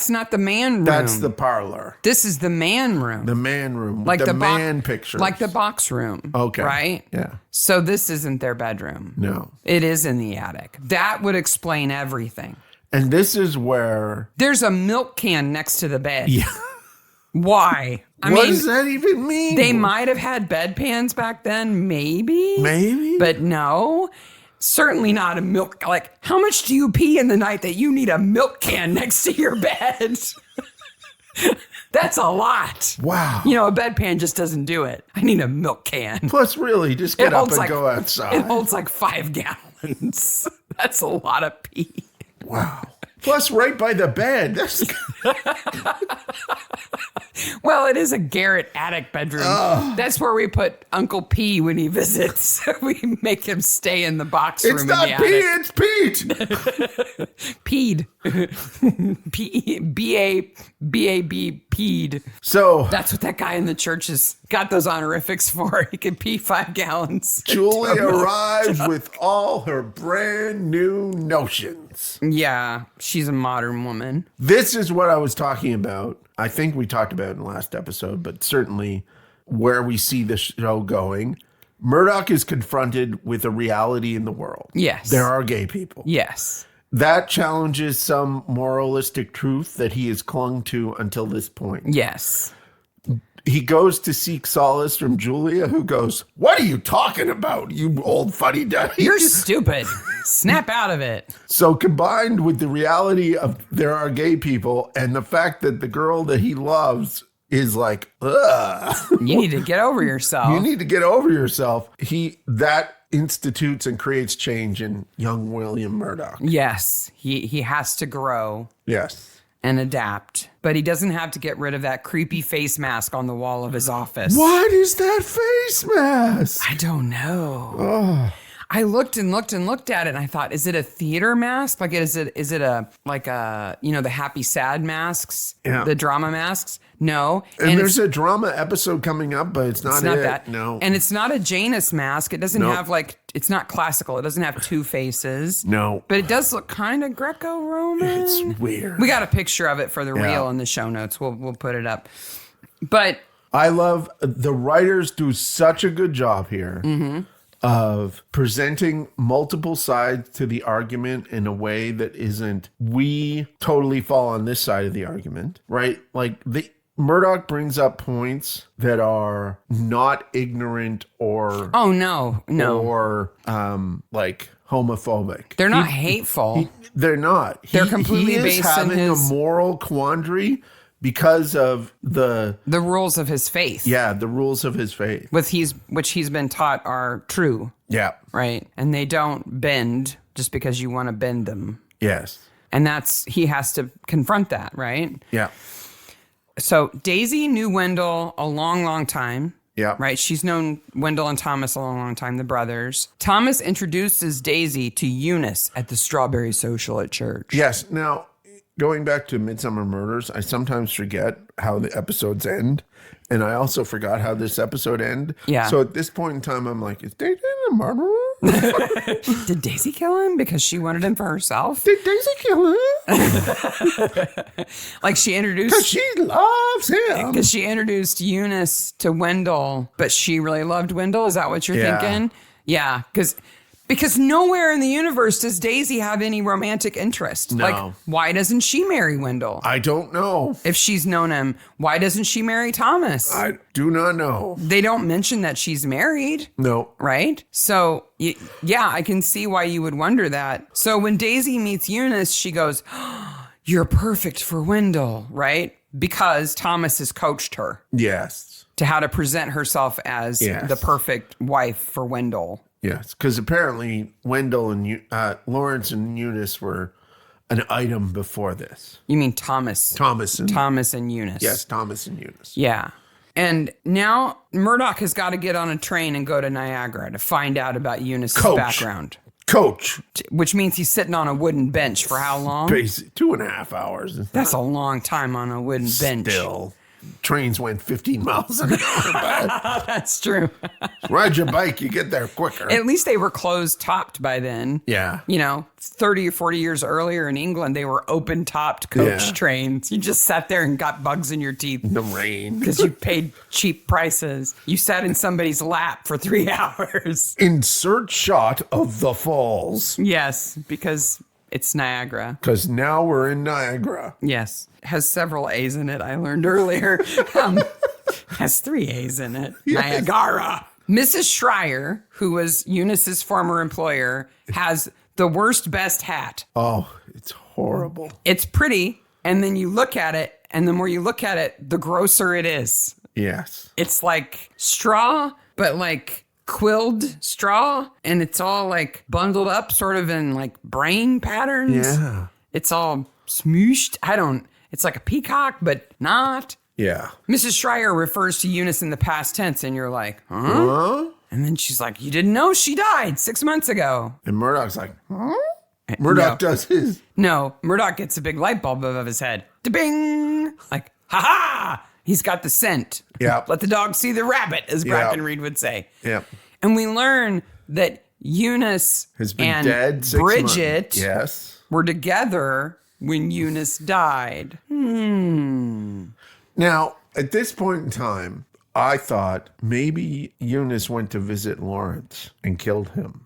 not the man room. That's the parlor. This is the man room. The man room. Like the man pictures. Like the box room. Okay. Right? Yeah. So this isn't their bedroom. No. It is in the attic. That would explain everything. And this is where... There's a milk can next to the bed. Yeah. Why? What does that even mean? They might have had bedpans back then, maybe. Maybe. But no, certainly not a milk. Like, how much do you pee in the night that you need a milk can next to your bed? That's a lot. Wow. You know, a bedpan just doesn't do it. I need a milk can. Plus, really, just get up and go outside. It holds like 5 gallons. That's a lot of pee. Wow. Plus, right by the bed. Well, it is a garret attic bedroom. That's where we put Uncle P when he visits. We make him stay in the box room. It's not P, it's Pete. Peed. B-A-B, peed. So that's what that guy in the church has got those honorifics for. He can pee 5 gallons. Julie arrives with all her brand new notions. Yeah, she's a modern woman. This is what I was talking about. I think we talked about it in the last episode, but certainly where we see the show going, Murdoch is confronted with a reality in the world. Yes. There are gay people. Yes. That challenges some moralistic truth that he has clung to until this point. Yes. He goes to seek solace from Julia, who goes, "What are you talking about, you old fuddy-duddy? You're stupid. Snap out of it." So combined with the reality of there are gay people and the fact that the girl that he loves is like, ugh. You need to get over yourself. You need to get over yourself. That institutes and creates change in young William Murdoch. Yes. He has to grow. Yes. And adapt. But he doesn't have to get rid of that creepy face mask on the wall of his office. What is that face mask? I don't know. I looked and looked and looked at it and I thought, is it a theater mask? Like, is it the happy sad masks? Yeah. The drama masks? No. And there's a drama episode coming up, but it's not that. No. And it's not a Janus mask. It doesn't have it's not classical. It doesn't have two faces. No. But it does look kind of Greco-Roman. It's weird. We got a picture of it for the reel in the show notes. We'll put it up. But I love the writers do such a good job here. Mm-hmm. Of presenting multiple sides to the argument in a way that isn't, we totally fall on this side of the argument, right? Like Murdoch brings up points that are not ignorant or or like homophobic. They're not hateful. They're not. They're completely based in having a moral quandary because of the rules of his faith. Yeah, the rules of his faith. Which he's been taught are true. Yeah. Right? And they don't bend just because you want to bend them. Yes. And he has to confront that, right? Yeah. So Daisy knew Wendell a long, long time. Yeah. Right? She's known Wendell and Thomas a long, long time, the brothers. Thomas introduces Daisy to Eunice at the Strawberry Social at church. Yes. Now, going back to Midsummer Murders, I sometimes forget how the episodes end. And I also forgot how this episode ended. Yeah. So at this point in time, I'm like, is Daisy the murderer? Did Daisy kill him because she wanted him for herself? Did Daisy kill him? Like she introduced... Because she loves him. Because she introduced Eunice to Wendell, but she really loved Wendell? Is that what you're thinking? Yeah, because nowhere in the universe does Daisy have any romantic interest. No. Like, why doesn't she marry Wendell? I don't know. If she's known him, why doesn't she marry Thomas? I do not know. They don't mention that she's married. No. Right? So, yeah, I can see why you would wonder that. So when Daisy meets Eunice, she goes, oh, you're perfect for Wendell, right? Because Thomas has coached her. Yes. To how to present herself as the perfect wife for Wendell. Yes, because apparently Wendell and Lawrence and Eunice were an item before this. You mean Thomas? Thomas and Eunice. Yes, Thomas and Eunice. Yeah. And now Murdoch has got to get on a train and go to Niagara to find out about Eunice's background. Coach. Which means he's sitting on a wooden bench for how long? Basically 2.5 hours. That's a long time on a wooden bench. Still. Trains went 15 miles an hour. That's true. Ride your bike, you get there quicker. At least they were closed topped by then. Yeah. 30 or 40 years earlier in England, they were open topped coach trains. You just sat there and got bugs in your teeth. In the rain. Because you paid cheap prices. You sat in somebody's lap for 3 hours. Insert shot of the falls. Yes, because it's Niagara. Because now we're in Niagara. Yes. Has several A's in it, I learned earlier. Has 3 A's in it. Yes. Niagara. Mrs. Schreier, who was Eunice's former employer, has the worst best hat. Oh, it's horrible. It's pretty, and then you look at it, and the more you look at it, the grosser it is. Yes. It's like straw, but like quilled straw, and it's all like bundled up sort of in like brain patterns. Yeah. It's all smooshed. It's like a peacock, but not. Yeah. Mrs. Schreier refers to Eunice in the past tense, and you're like, huh? And then she's like, you didn't know she died 6 months ago. And Murdoch's like, huh? Murdoch does his. No, Murdoch gets a big light bulb above his head. Da-bing! Like, ha-ha! He's got the scent. Yeah. Let the dog see the rabbit, as Brackenreed would say. Yeah. And we learn that Eunice has been and dead 6 Bridget months. were together when Eunice died. Now, at this point in time, I thought maybe Eunice went to visit Lawrence and killed him.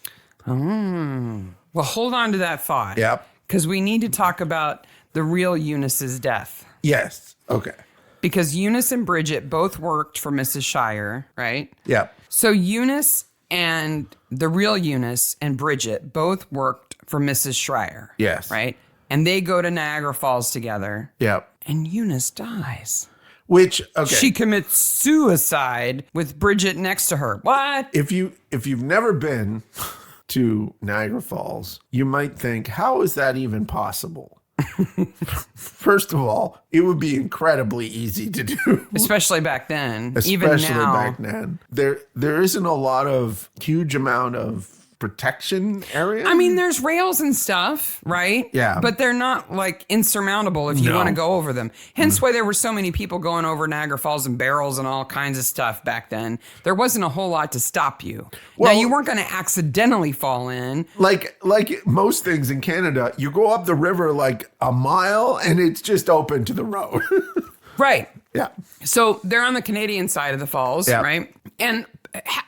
Well, hold on to that thought. Yep. Because we need to talk about the real Eunice's death. Yes. Okay. Because Eunice and Bridget both worked for Mrs. Shire, right? Yep. So Eunice and the real Eunice and Bridget both worked for Mrs. Shire. Yes. Right? And they go to Niagara Falls together. Yep. And Eunice dies. Which, okay. She commits suicide with Bridget next to her. What? If you've never been to Niagara Falls, you might think, how is that even possible? First of all, it would be incredibly easy to do. Especially back then. Especially Even now. back then. There isn't a lot of huge amount of protection area. I mean, there's rails and stuff, right? Yeah. But they're not like insurmountable if you want to go over them. Hence why there were so many people going over Niagara Falls in barrels and all kinds of stuff back then. There wasn't a whole lot to stop you. Well, now, you weren't going to accidentally fall in. Like most things in Canada, you go up the river like a mile and it's just open to the road. Right. Yeah. So they're on the Canadian side of the falls, Yeah. right? And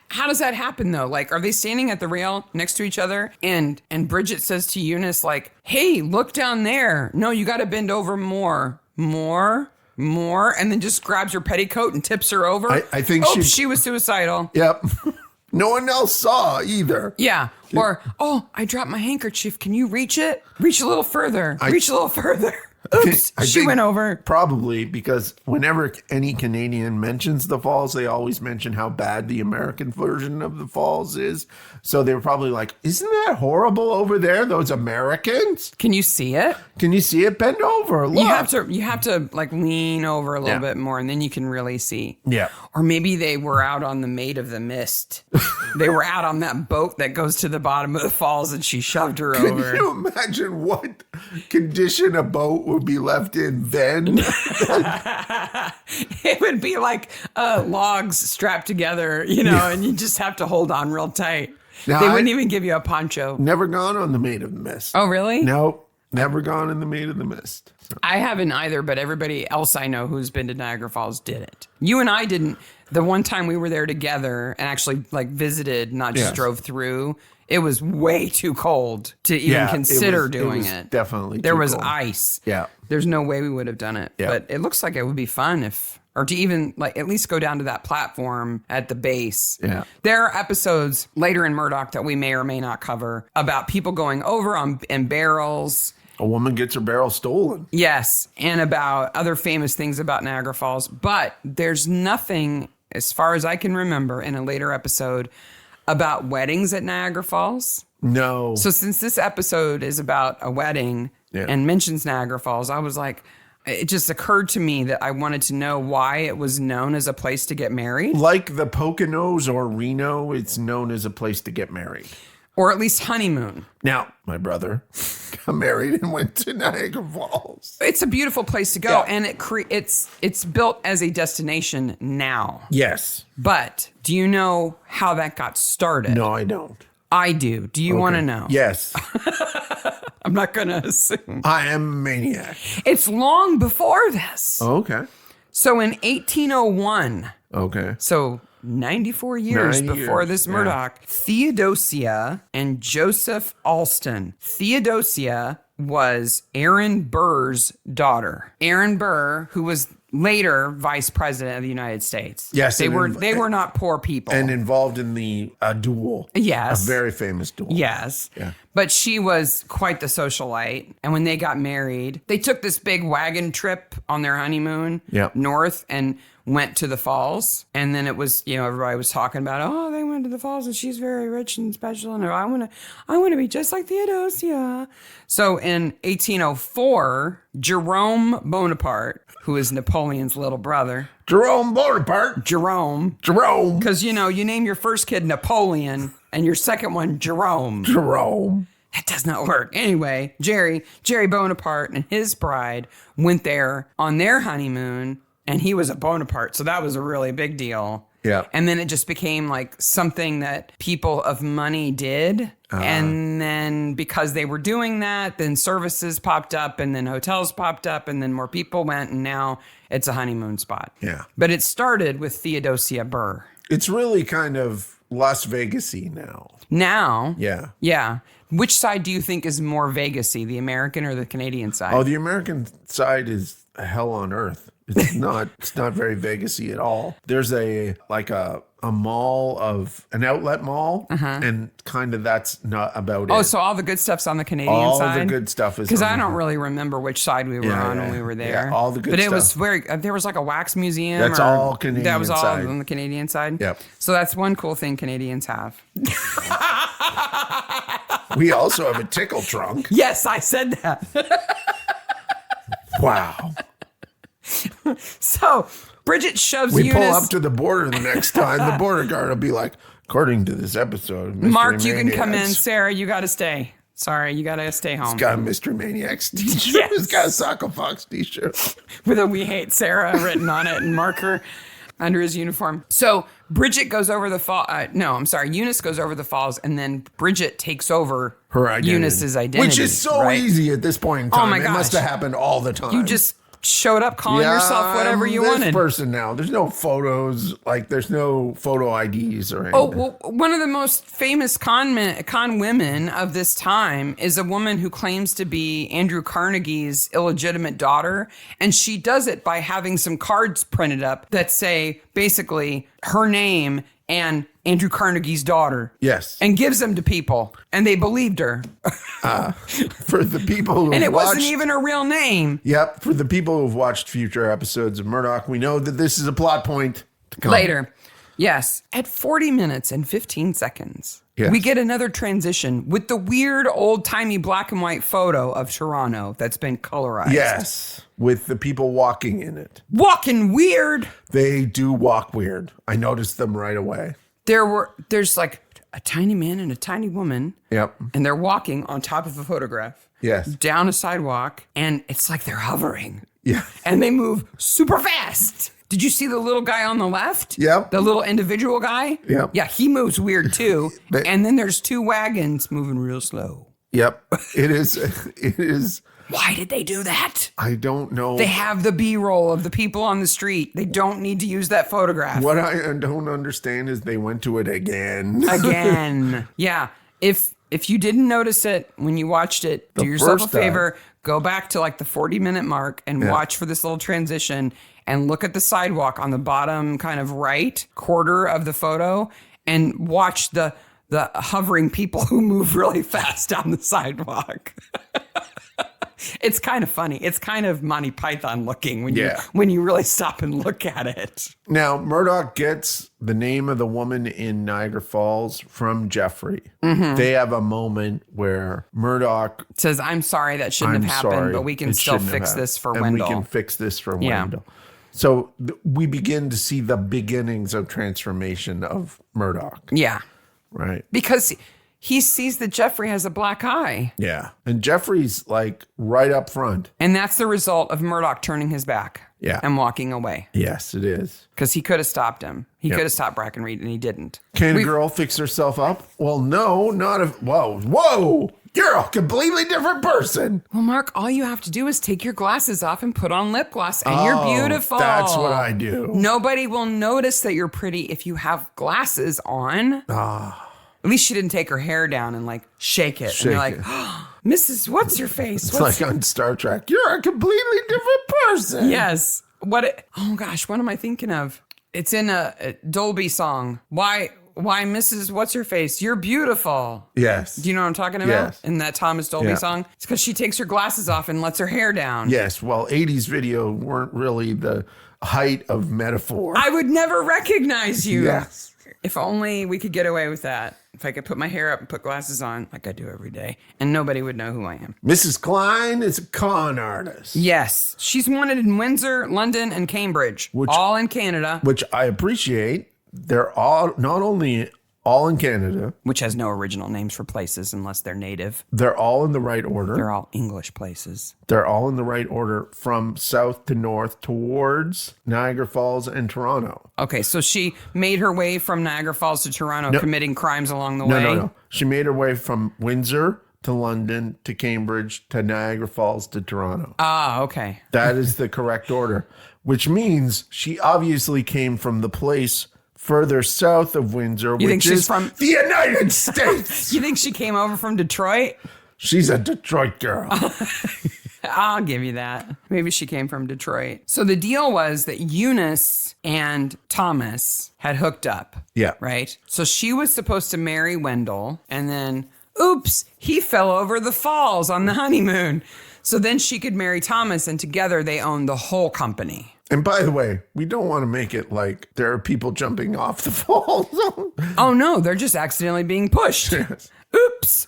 how does that happen though? Like, are they standing at the rail next to each other? And Bridget says to Eunice, like, hey, look down there. No, you got to bend over more, and then just grabs her petticoat and tips her over. I think she was suicidal. Yep. No one else saw either. Yeah. Or, I dropped my handkerchief. Can you reach it? Reach a little further. Reach a little further. Oops, she went over. Probably because whenever any Canadian mentions the falls, they always mention how bad the American version of the falls is. So they were probably like, isn't that horrible over there, those Americans? Can you see it? Can you see it? Bend over. Look. You have to like lean over a little bit more, and then you can really see. Yeah. Or maybe they were out on the Maid of the Mist. They were out on that boat that goes to the bottom of the falls, and she shoved her over. Can you imagine what condition a boat would be left in then? It would be like logs strapped together, and you just have to hold on real tight. Now, they wouldn't even give you a poncho. Never gone on the Maid of the Mist. Oh, really? Nope. Never gone in the Maid of the Mist. So. I haven't either, but everybody else I know who's been to Niagara Falls did it. You and I didn't. The one time we were there together and actually like visited, not just drove through, it was way too cold to even consider doing it. Definitely there too was cold. Ice. Yeah. There's no way we would have done it. Yeah. But it looks like it would be fun or to even like at least go down to that platform at the base. Yeah. There are episodes later in Murdoch that we may or may not cover about people going over in barrels. A woman gets her barrel stolen. Yes, and about other famous things about Niagara Falls. But there's nothing, as far as I can remember, in a later episode about weddings at Niagara Falls. No. So since this episode is about a wedding and mentions Niagara Falls, I was like, it just occurred to me that I wanted to know why it was known as a place to get married. Like the Poconos or Reno, it's known as a place to get married. Or at least honeymoon. Now, my brother got married and went to Niagara Falls. It's a beautiful place to go, and it's built as a destination now. Yes. But do you know how that got started? No, I don't. I do. Do you want to know? Yes. I'm not going to assume. I am a maniac. It's long before this. Okay. So in 1801, Okay. so 94 years 90 before years, this Murdoch, Theodosia and Joseph Alston. Theodosia was Aaron Burr's daughter. Aaron Burr, who was later vice president of the United States. Yes, they were not poor people. And involved in the duel. Yes. A very famous duel. Yes. Yeah. But she was quite the socialite. And when they got married, they took this big wagon trip on their honeymoon north and went to the falls. And then it was, everybody was talking about, they went to the falls and she's very rich and special. And I want to be just like Theodosia. So in 1804, Jerome Bonaparte, who is Napoleon's little brother. Jerome Bonaparte. Jerome. Because, you name your first kid Napoleon and your second one Jerome. That does not work. Anyway, Jerry Bonaparte and his bride went there on their honeymoon, and he was a Bonaparte, so that was a really big deal. Yeah. And then it just became like something that people of money did. And then because they were doing that, then services popped up and then hotels popped up and then more people went. And now it's a honeymoon spot. Yeah. But it started with Theodosia Burr. It's really kind of Las Vegas-y now. Now. Yeah. Yeah. Which side do you think is more Vegas-y, the American or the Canadian side? Oh, the American side is hell on earth. It's not very Vegas-y at all. There's a mall an outlet mall, and kind of that's not about it. Oh, so all the good stuff's on the Canadian side? All the good stuff is because I don't really remember which side we were on when we were there. Yeah, all the good but stuff. But it was there was like a wax museum. That's all Canadian That was all side. on the Canadian side? Yep. So that's one cool thing Canadians have. We also have a tickle trunk. Yes, I said that. Wow. So Bridget shoves We Eunice. pull up to the border the next time. The border guard will be like, according to this episode of Mystery Mark, you can come in. Maniacs, Sarah, you got to stay. Sorry, you got to stay home. He's got a Mystery Maniacs t-shirt. Yes. He's got a Soccer Fox t-shirt. With a "We Hate Sarah" written on it and marker under his uniform. So Bridget goes over the fall. Eunice goes over the falls, and then Bridget takes over Her identity. Eunice's identity. Which is so right? easy at this point in time. Oh my It must gosh. have happened all the time. You just showed up calling yourself whatever you I'm wanted. This person now. There's no photos. Like there's no photo IDs or anything. Oh, well, one of the most famous con women of this time is a woman who claims to be Andrew Carnegie's illegitimate daughter. And she does it by having some cards printed up that say basically her name and Andrew Carnegie's daughter. Yes. And gives them to people. And they believed her. For the people who And it watched, wasn't even her real name. Yep. For the people who've watched future episodes of Murdoch, we know that this is a plot point to come. Later. Yes. At 40 minutes and 15 seconds, Yes. we get another transition with the weird old-timey black and white photo of Toronto that's been colorized. Yes. With the people walking in it. Walking weird. They do walk weird. I noticed them right away. There's like a tiny man and a tiny woman. Yep. And they're walking on top of a photograph. Yes. Down a sidewalk. And it's like they're hovering. Yeah. And they move super fast. Did you see the little guy on the left? Yep. The little individual guy? Yep. Yeah, he moves weird too. And then there's two wagons moving real slow. Yep. It is. Why did they do that? I don't know. They have the B-roll of the people on the street. They don't need to use that photograph. What I don't understand is they went to it again. Again. Yeah. If you didn't notice it when you watched it, do yourself a first time. favor, go back to like the 40-minute mark and watch for this little transition and look at the sidewalk on the bottom kind of right quarter of the photo and watch the hovering people who move really fast down the sidewalk. It's kind of funny. It's kind of Monty Python looking when you really stop and look at it. Now, Murdoch gets the name of the woman in Niagara Falls from Jeffrey. Mm-hmm. They have a moment where Murdoch Says, I'm sorry that shouldn't have happened, but we can still fix this for Wendell. And we can fix this for Yeah. Wendell. So we begin to see the beginnings of transformation of Murdoch. Yeah. Right. Because he sees that Jeffrey has a black eye. Yeah. And Jeffrey's like right up front. And that's the result of Murdoch turning his back and walking away. Yes, it is. Because he could have stopped him. He could have stopped Brackenreed, and he didn't. Can a girl fix herself up? Well, no, not if... Whoa! You're a completely different person. Well, Mark, all you have to do is take your glasses off and put on lip gloss, and you're beautiful. That's what I do. Nobody will notice that you're pretty if you have glasses on. At least she didn't take her hair down and like shake it. And you're like, oh, Mrs. What's your face? It's like on Star Trek. You're a completely different person. Yes. Oh gosh, what am I thinking of? It's in a Dolby song. Why Mrs. What's her face? You're beautiful. Yes. Do you know what I'm talking about? Yes. In that Thomas Dolby song? It's because she takes her glasses off and lets her hair down. Yes. Well, 80s video weren't really the height of metaphor. I would never recognize you. Yes. If only we could get away with that. If I could put my hair up and put glasses on like I do every day, and nobody would know who I am. Mrs. Klein is a con artist. Yes. She's wanted in Windsor, London, and Cambridge. All in Canada. Which I appreciate. They're all not only all in Canada. Which has no original names for places unless they're native. They're all in the right order. They're all English places. They're all in the right order from south to north towards Niagara Falls and Toronto. Okay, so she made her way from Niagara Falls to Toronto, committing crimes along the way? No. She made her way from Windsor to London to Cambridge to Niagara Falls to Toronto. Ah, okay. That is the correct order, which means she obviously came from the place further south of Windsor, which is from the United States. You think she came over from Detroit? She's a Detroit girl. I'll give you that. Maybe she came from Detroit. So the deal was that Eunice and Thomas had hooked up. Yeah. Right? So she was supposed to marry Wendell, and then, oops, he fell over the falls on the honeymoon. So then she could marry Thomas, and together they owned the whole company. And by the way, we don't want to make it like there are people jumping off the falls. Oh, no, they're just accidentally being pushed. Yes. Oops.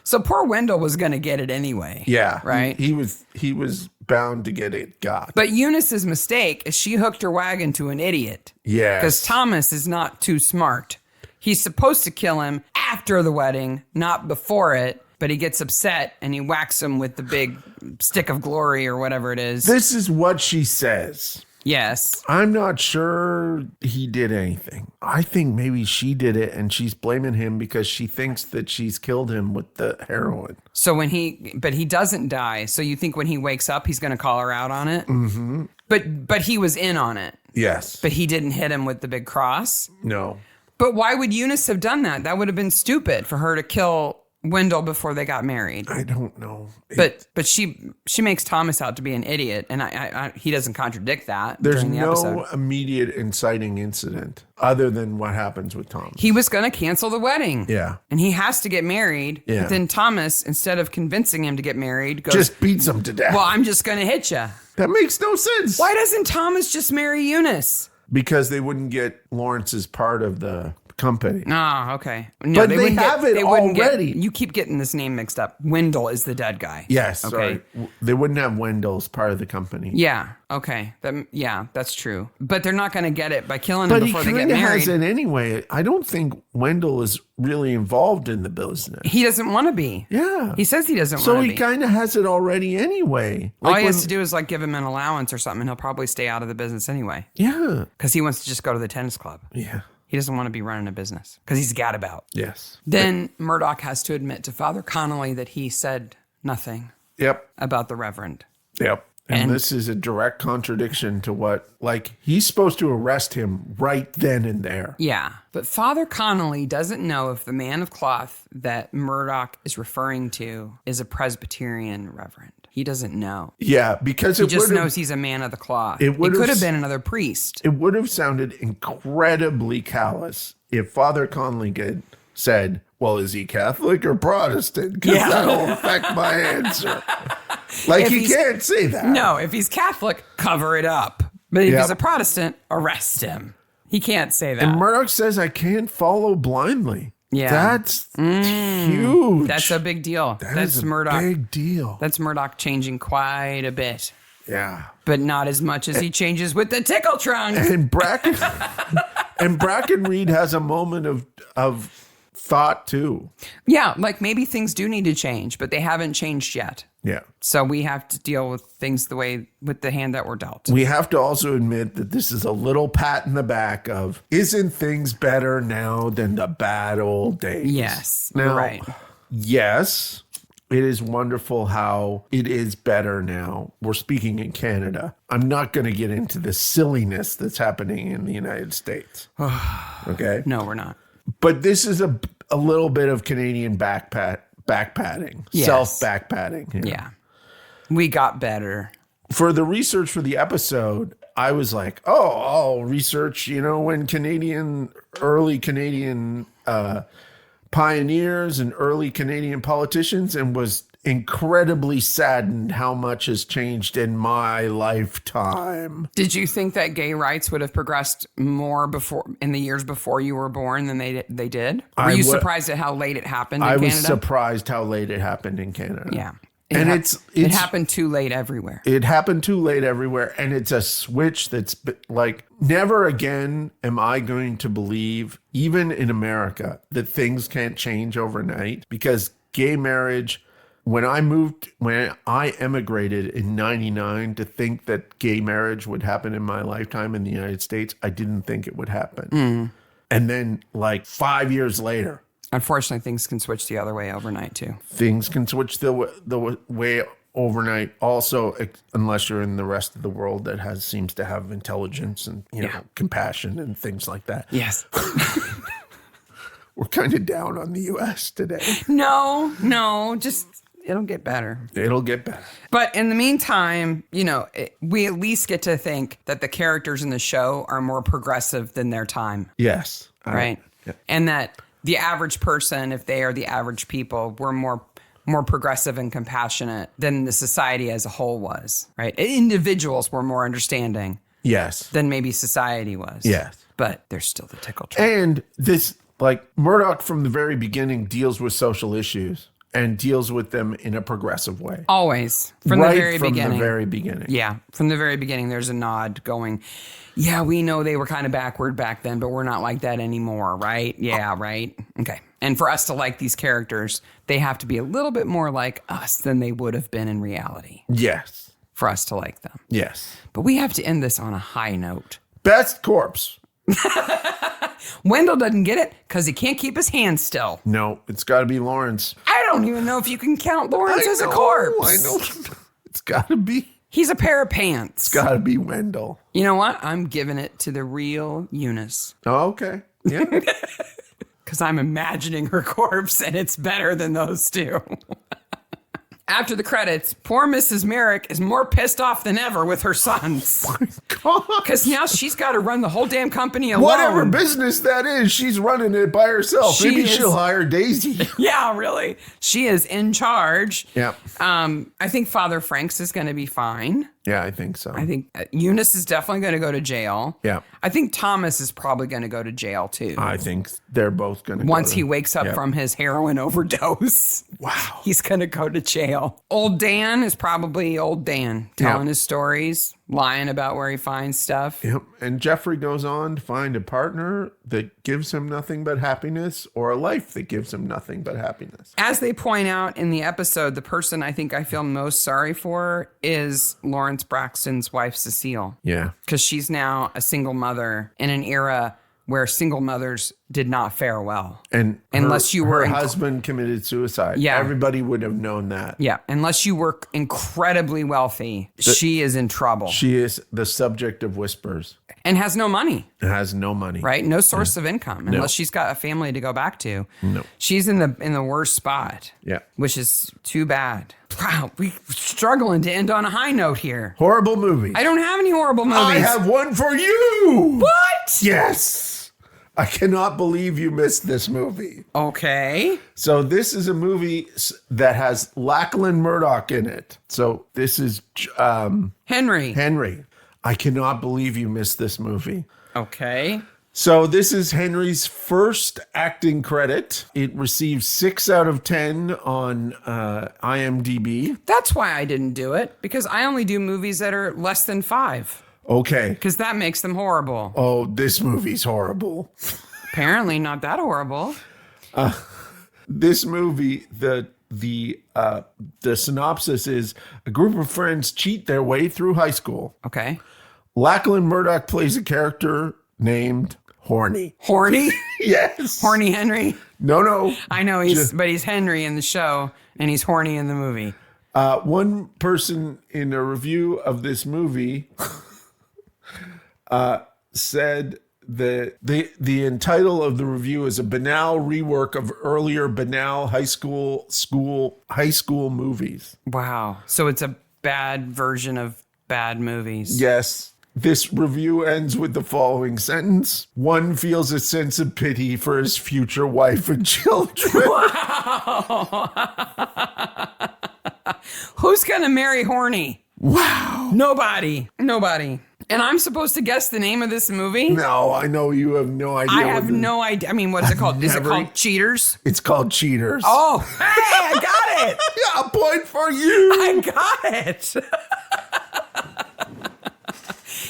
So poor Wendell was going to get it anyway. Yeah. Right? He was bound to get it got. But Eunice's mistake is she hooked her wagon to an idiot. Yes. Because Thomas is not too smart. He's supposed to kill him after the wedding, not before it. But he gets upset and he whacks him with the big stick of glory or whatever it is. This is what she says. Yes. I'm not sure he did anything. I think maybe she did it and she's blaming him because she thinks that she's killed him with the heroin. So but he doesn't die. So you think when he wakes up, he's going to call her out on it? Mm-hmm. But he was in on it. Yes. But he didn't hit him with the big cross? No. But why would Eunice have done that? That would have been stupid for her to kill Wendell before they got married. I don't know. But she makes Thomas out to be an idiot, and he doesn't contradict that. There's during the no episode. immediate inciting incident other than what happens with Thomas. He was going to cancel the wedding. Yeah. And he has to get married. Yeah. But then Thomas, instead of convincing him to get married, goes, just beats him to death. well, I'm just going to hit you. That makes no sense. Why doesn't Thomas just marry Eunice? Because they wouldn't get Lawrence as part of the company. Oh, okay. No, But they have it already. You keep getting this name mixed up. Wendell is the dead guy. Yes. Okay. Sorry. They wouldn't have Wendell as part of the company. Yeah. Okay. That's true. But they're not going to get it by killing him But he before they get kind of married. has it anyway. I don't think Wendell is really involved in the business. He doesn't want to be. Yeah. He says he doesn't want So to he be. kind of has it already anyway. All Like he has when- to do is like give him an allowance or something. And he'll probably stay out of the business anyway. Yeah. Because he wants to just go to the tennis club. Yeah. He doesn't want to be running a business because he's gadabout. Yes. Then Murdoch has to admit to Father Connolly that he said nothing Yep. about the Reverend. Yep. And And- this is a direct contradiction to what, like, he's supposed to arrest him right then and there. Yeah. But Father Connolly doesn't know if the man of cloth that Murdoch is referring to is a Presbyterian Reverend. He doesn't know. Yeah, because He it just would have, knows he's a man of the cloth. It It would could have have been another priest. it would have sounded incredibly callous if Father Conley had said, well, is he Catholic or Protestant? Because Yeah. that'll affect my answer. Like, If he he's- can't say that. No, if he's Catholic, cover it up. But if Yep. he's a Protestant, arrest him. He can't say that. And Murdoch says, I can't follow blindly. Yeah. That's huge. That's a big deal. That's is a Murdoch. big deal. That's Murdoch changing quite a bit. Yeah. But not as much as he changes with the tickle trunk. And Bracken and Bracken Reed has a moment of thought too. Yeah, like maybe things do need to change, but they haven't changed yet. Yeah. So we have to deal with things with the hand that we're dealt. We have to also admit that this is a little pat in the back of, isn't things better now than the bad old days? Yes, Now, you're right. Yes, it is wonderful how it is better now. We're speaking in Canada. I'm not going to get into the silliness that's happening in the United States. Okay? No, we're not. But this is a little bit of Canadian backpatting, Yes. self-backpatting. Here. Yeah. We got better. For the research for the episode, I was like, I'll research, when early Canadian pioneers and early Canadian politicians, and was incredibly saddened how much has changed in my lifetime. Did you think that gay rights would have progressed more in the years before you were born than they did? Were you surprised at how late it happened in Canada? I was surprised how late it happened in Canada. Yeah. It happened too late everywhere. It happened too late everywhere. And it's a switch that's like, never again am I going to believe, even in America, that things can't change overnight, because gay marriage, when I emigrated in 99 to think that gay marriage would happen in my lifetime in the United States, I didn't think it would happen. And then like 5 years later, unfortunately, things can switch the other way overnight too. Things can switch the way overnight also, unless you're in the rest of the world that seems to have intelligence and compassion and things like that. Yes. We're kind of down on the U.S. today. No, just it'll get better. It'll get better. But in the meantime, we at least get to think that the characters in the show are more progressive than their time. Yes. Right? Yeah. And that the average person, if they are the average people, were more progressive and compassionate than the society as a whole was, right? Individuals were more understanding. Yes. Than maybe society was. Yes. But there's still the tickle track. And this, like, Murdoch from the very beginning deals with social issues and deals with them in a progressive way. Always. From the very beginning. Yeah. From the very beginning, there's a nod going, yeah, we know they were kind of backward back then, but we're not like that anymore, right? Yeah, right? Okay. And for us to like these characters, they have to be a little bit more like us than they would have been in reality. Yes. For us to like them. Yes. But we have to end this on a high note. Best corpse. Wendell doesn't get it because he can't keep his hands still. No, it's got to be Lawrence. I don't even know if you can count Lawrence as a corpse. I know. It's got to be. He's a pair of pants. It's got to be Wendell. You know what? I'm giving it to the real Eunice. Oh, okay. Yeah. Because I'm imagining her corpse and it's better than those two. After the credits, poor Mrs. Merrick is more pissed off than ever with her sons. Oh my God. Because now she's got to run the whole damn company alone. Whatever business that is, she's running it by herself. Maybe she'll hire Daisy. Yeah, really. She is in charge. Yeah. I think Father Franks is going to be fine. Yeah, I think so. I think Eunice is definitely going to go to jail. Yeah. I think Thomas is probably going to go to jail too. I think they're both going to Once he wakes up from his heroin overdose. Wow. He's going to go to jail. Old Dan is probably old Dan telling his stories, lying about where he finds stuff. Yep. And Jeffrey goes on to find a partner that gives him nothing but happiness, or a life that gives him nothing but happiness. As they point out in the episode, the person I think I feel most sorry for is Lawrence Braxton's wife, Cecile. Yeah. Because she's now a single mother in an era where single mothers did not fare well. And unless her husband committed suicide. Yeah. Everybody would have known that. Yeah. Unless you were incredibly wealthy, she is in trouble. She is the subject of whispers. And has no money. Has no money. Right? No source of income. Unless she's got a family to go back to. No. She's in the worst spot. Yeah. Which is too bad. Wow, we're struggling to end on a high note here. Horrible movies. I don't have any horrible movies. I have one for you. What? Yes. I cannot believe you missed this movie. Okay. So this is a movie that has Lachlan Murdoch in it. So this is Henry. I cannot believe you missed this movie. Okay. So this is Henry's first acting credit. It received 6 out of 10 on IMDb. That's why I didn't do it, because I only do movies that are less than 5. Okay. Because that makes them horrible. Oh, this movie's horrible. Apparently not that horrible. This movie, the synopsis is a group of friends cheat their way through high school. Okay. Lachlan Murdoch plays a character named Horny. Horny? Yes. Horny Henry? No. I know but he's Henry in the show and he's horny in the movie. One person in a review of this movie said that the title of the review is a banal rework of earlier banal high school movies. Wow. So it's a bad version of bad movies. Yes. This review ends with the following sentence. One feels a sense of pity for his future wife and children. Wow. Who's going to marry Horny? Wow. Nobody. And I'm supposed to guess the name of this movie? No, I know you have no idea. I have no idea. I mean, what is it called? Is it called Cheaters? It's called Cheaters. Oh, hey, I got it. Yeah, a point for you. I got it.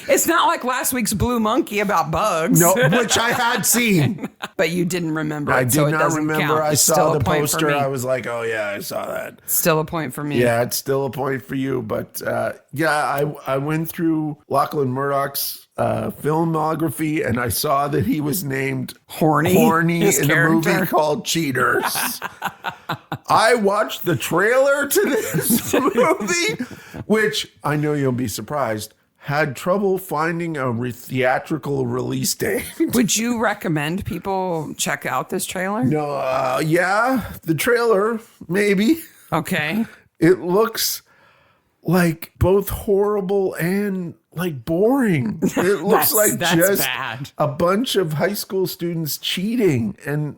It's not like last week's Blue Monkey about bugs. No, which I had seen. But you didn't remember it, I did so it not doesn't remember. count. I It's saw still the a point for poster. me. I was like, oh, yeah, I saw that. Still a point for me. Yeah, it's still a point for you. But I went through Lachlan Murdoch's filmography, and I saw that he was named Horny in a movie called Cheaters. I watched the trailer to this movie, which I know you'll be surprised, had trouble finding a theatrical release date. Would you recommend people check out this trailer? No, yeah, the trailer, maybe. Okay. It looks like both horrible and like boring. It looks like that's just bad. A bunch of high school students cheating and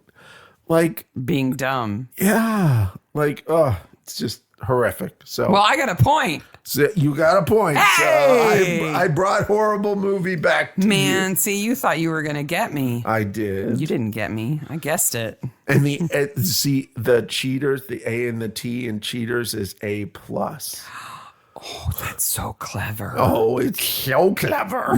like being dumb. Yeah, like it's just horrific. So well, I got a point. So you got a point. Hey! So I brought horrible movie back to Man, you. see, you thought you were gonna get me. I did. You didn't get me. I guessed it. And the Cheaters, the A and the T in Cheaters is A+. Oh, that's so clever. Oh, it's so clever.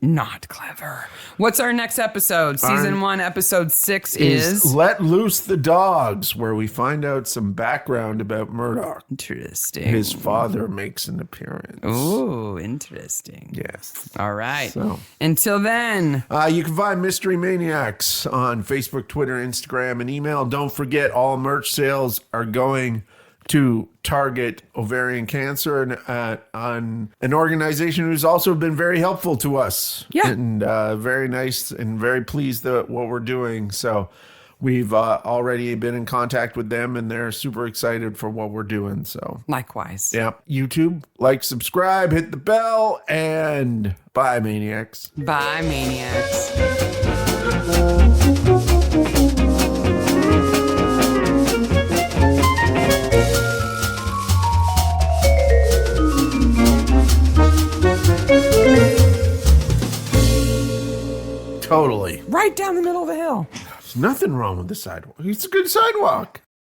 Not clever. What's our next episode? Season 1, episode 6 is Let Loose the Dogs, where we find out some background about Murdoch. Interesting. His father makes an appearance. Ooh, interesting. Yes. All right. So. Until then. You can find Mystery Maniacs on Facebook, Twitter, Instagram, and email. Don't forget, all merch sales are going to target ovarian cancer and on an organization who's also been very helpful to us. Yeah. And very nice and very pleased at what we're doing. So we've already been in contact with them and they're super excited for what we're doing. So Likewise. yeah. YouTube, like, subscribe, hit the bell, and bye, Maniacs. Bye, Maniacs. Totally. Right down the middle of the hill. There's nothing wrong with the sidewalk. It's a good sidewalk.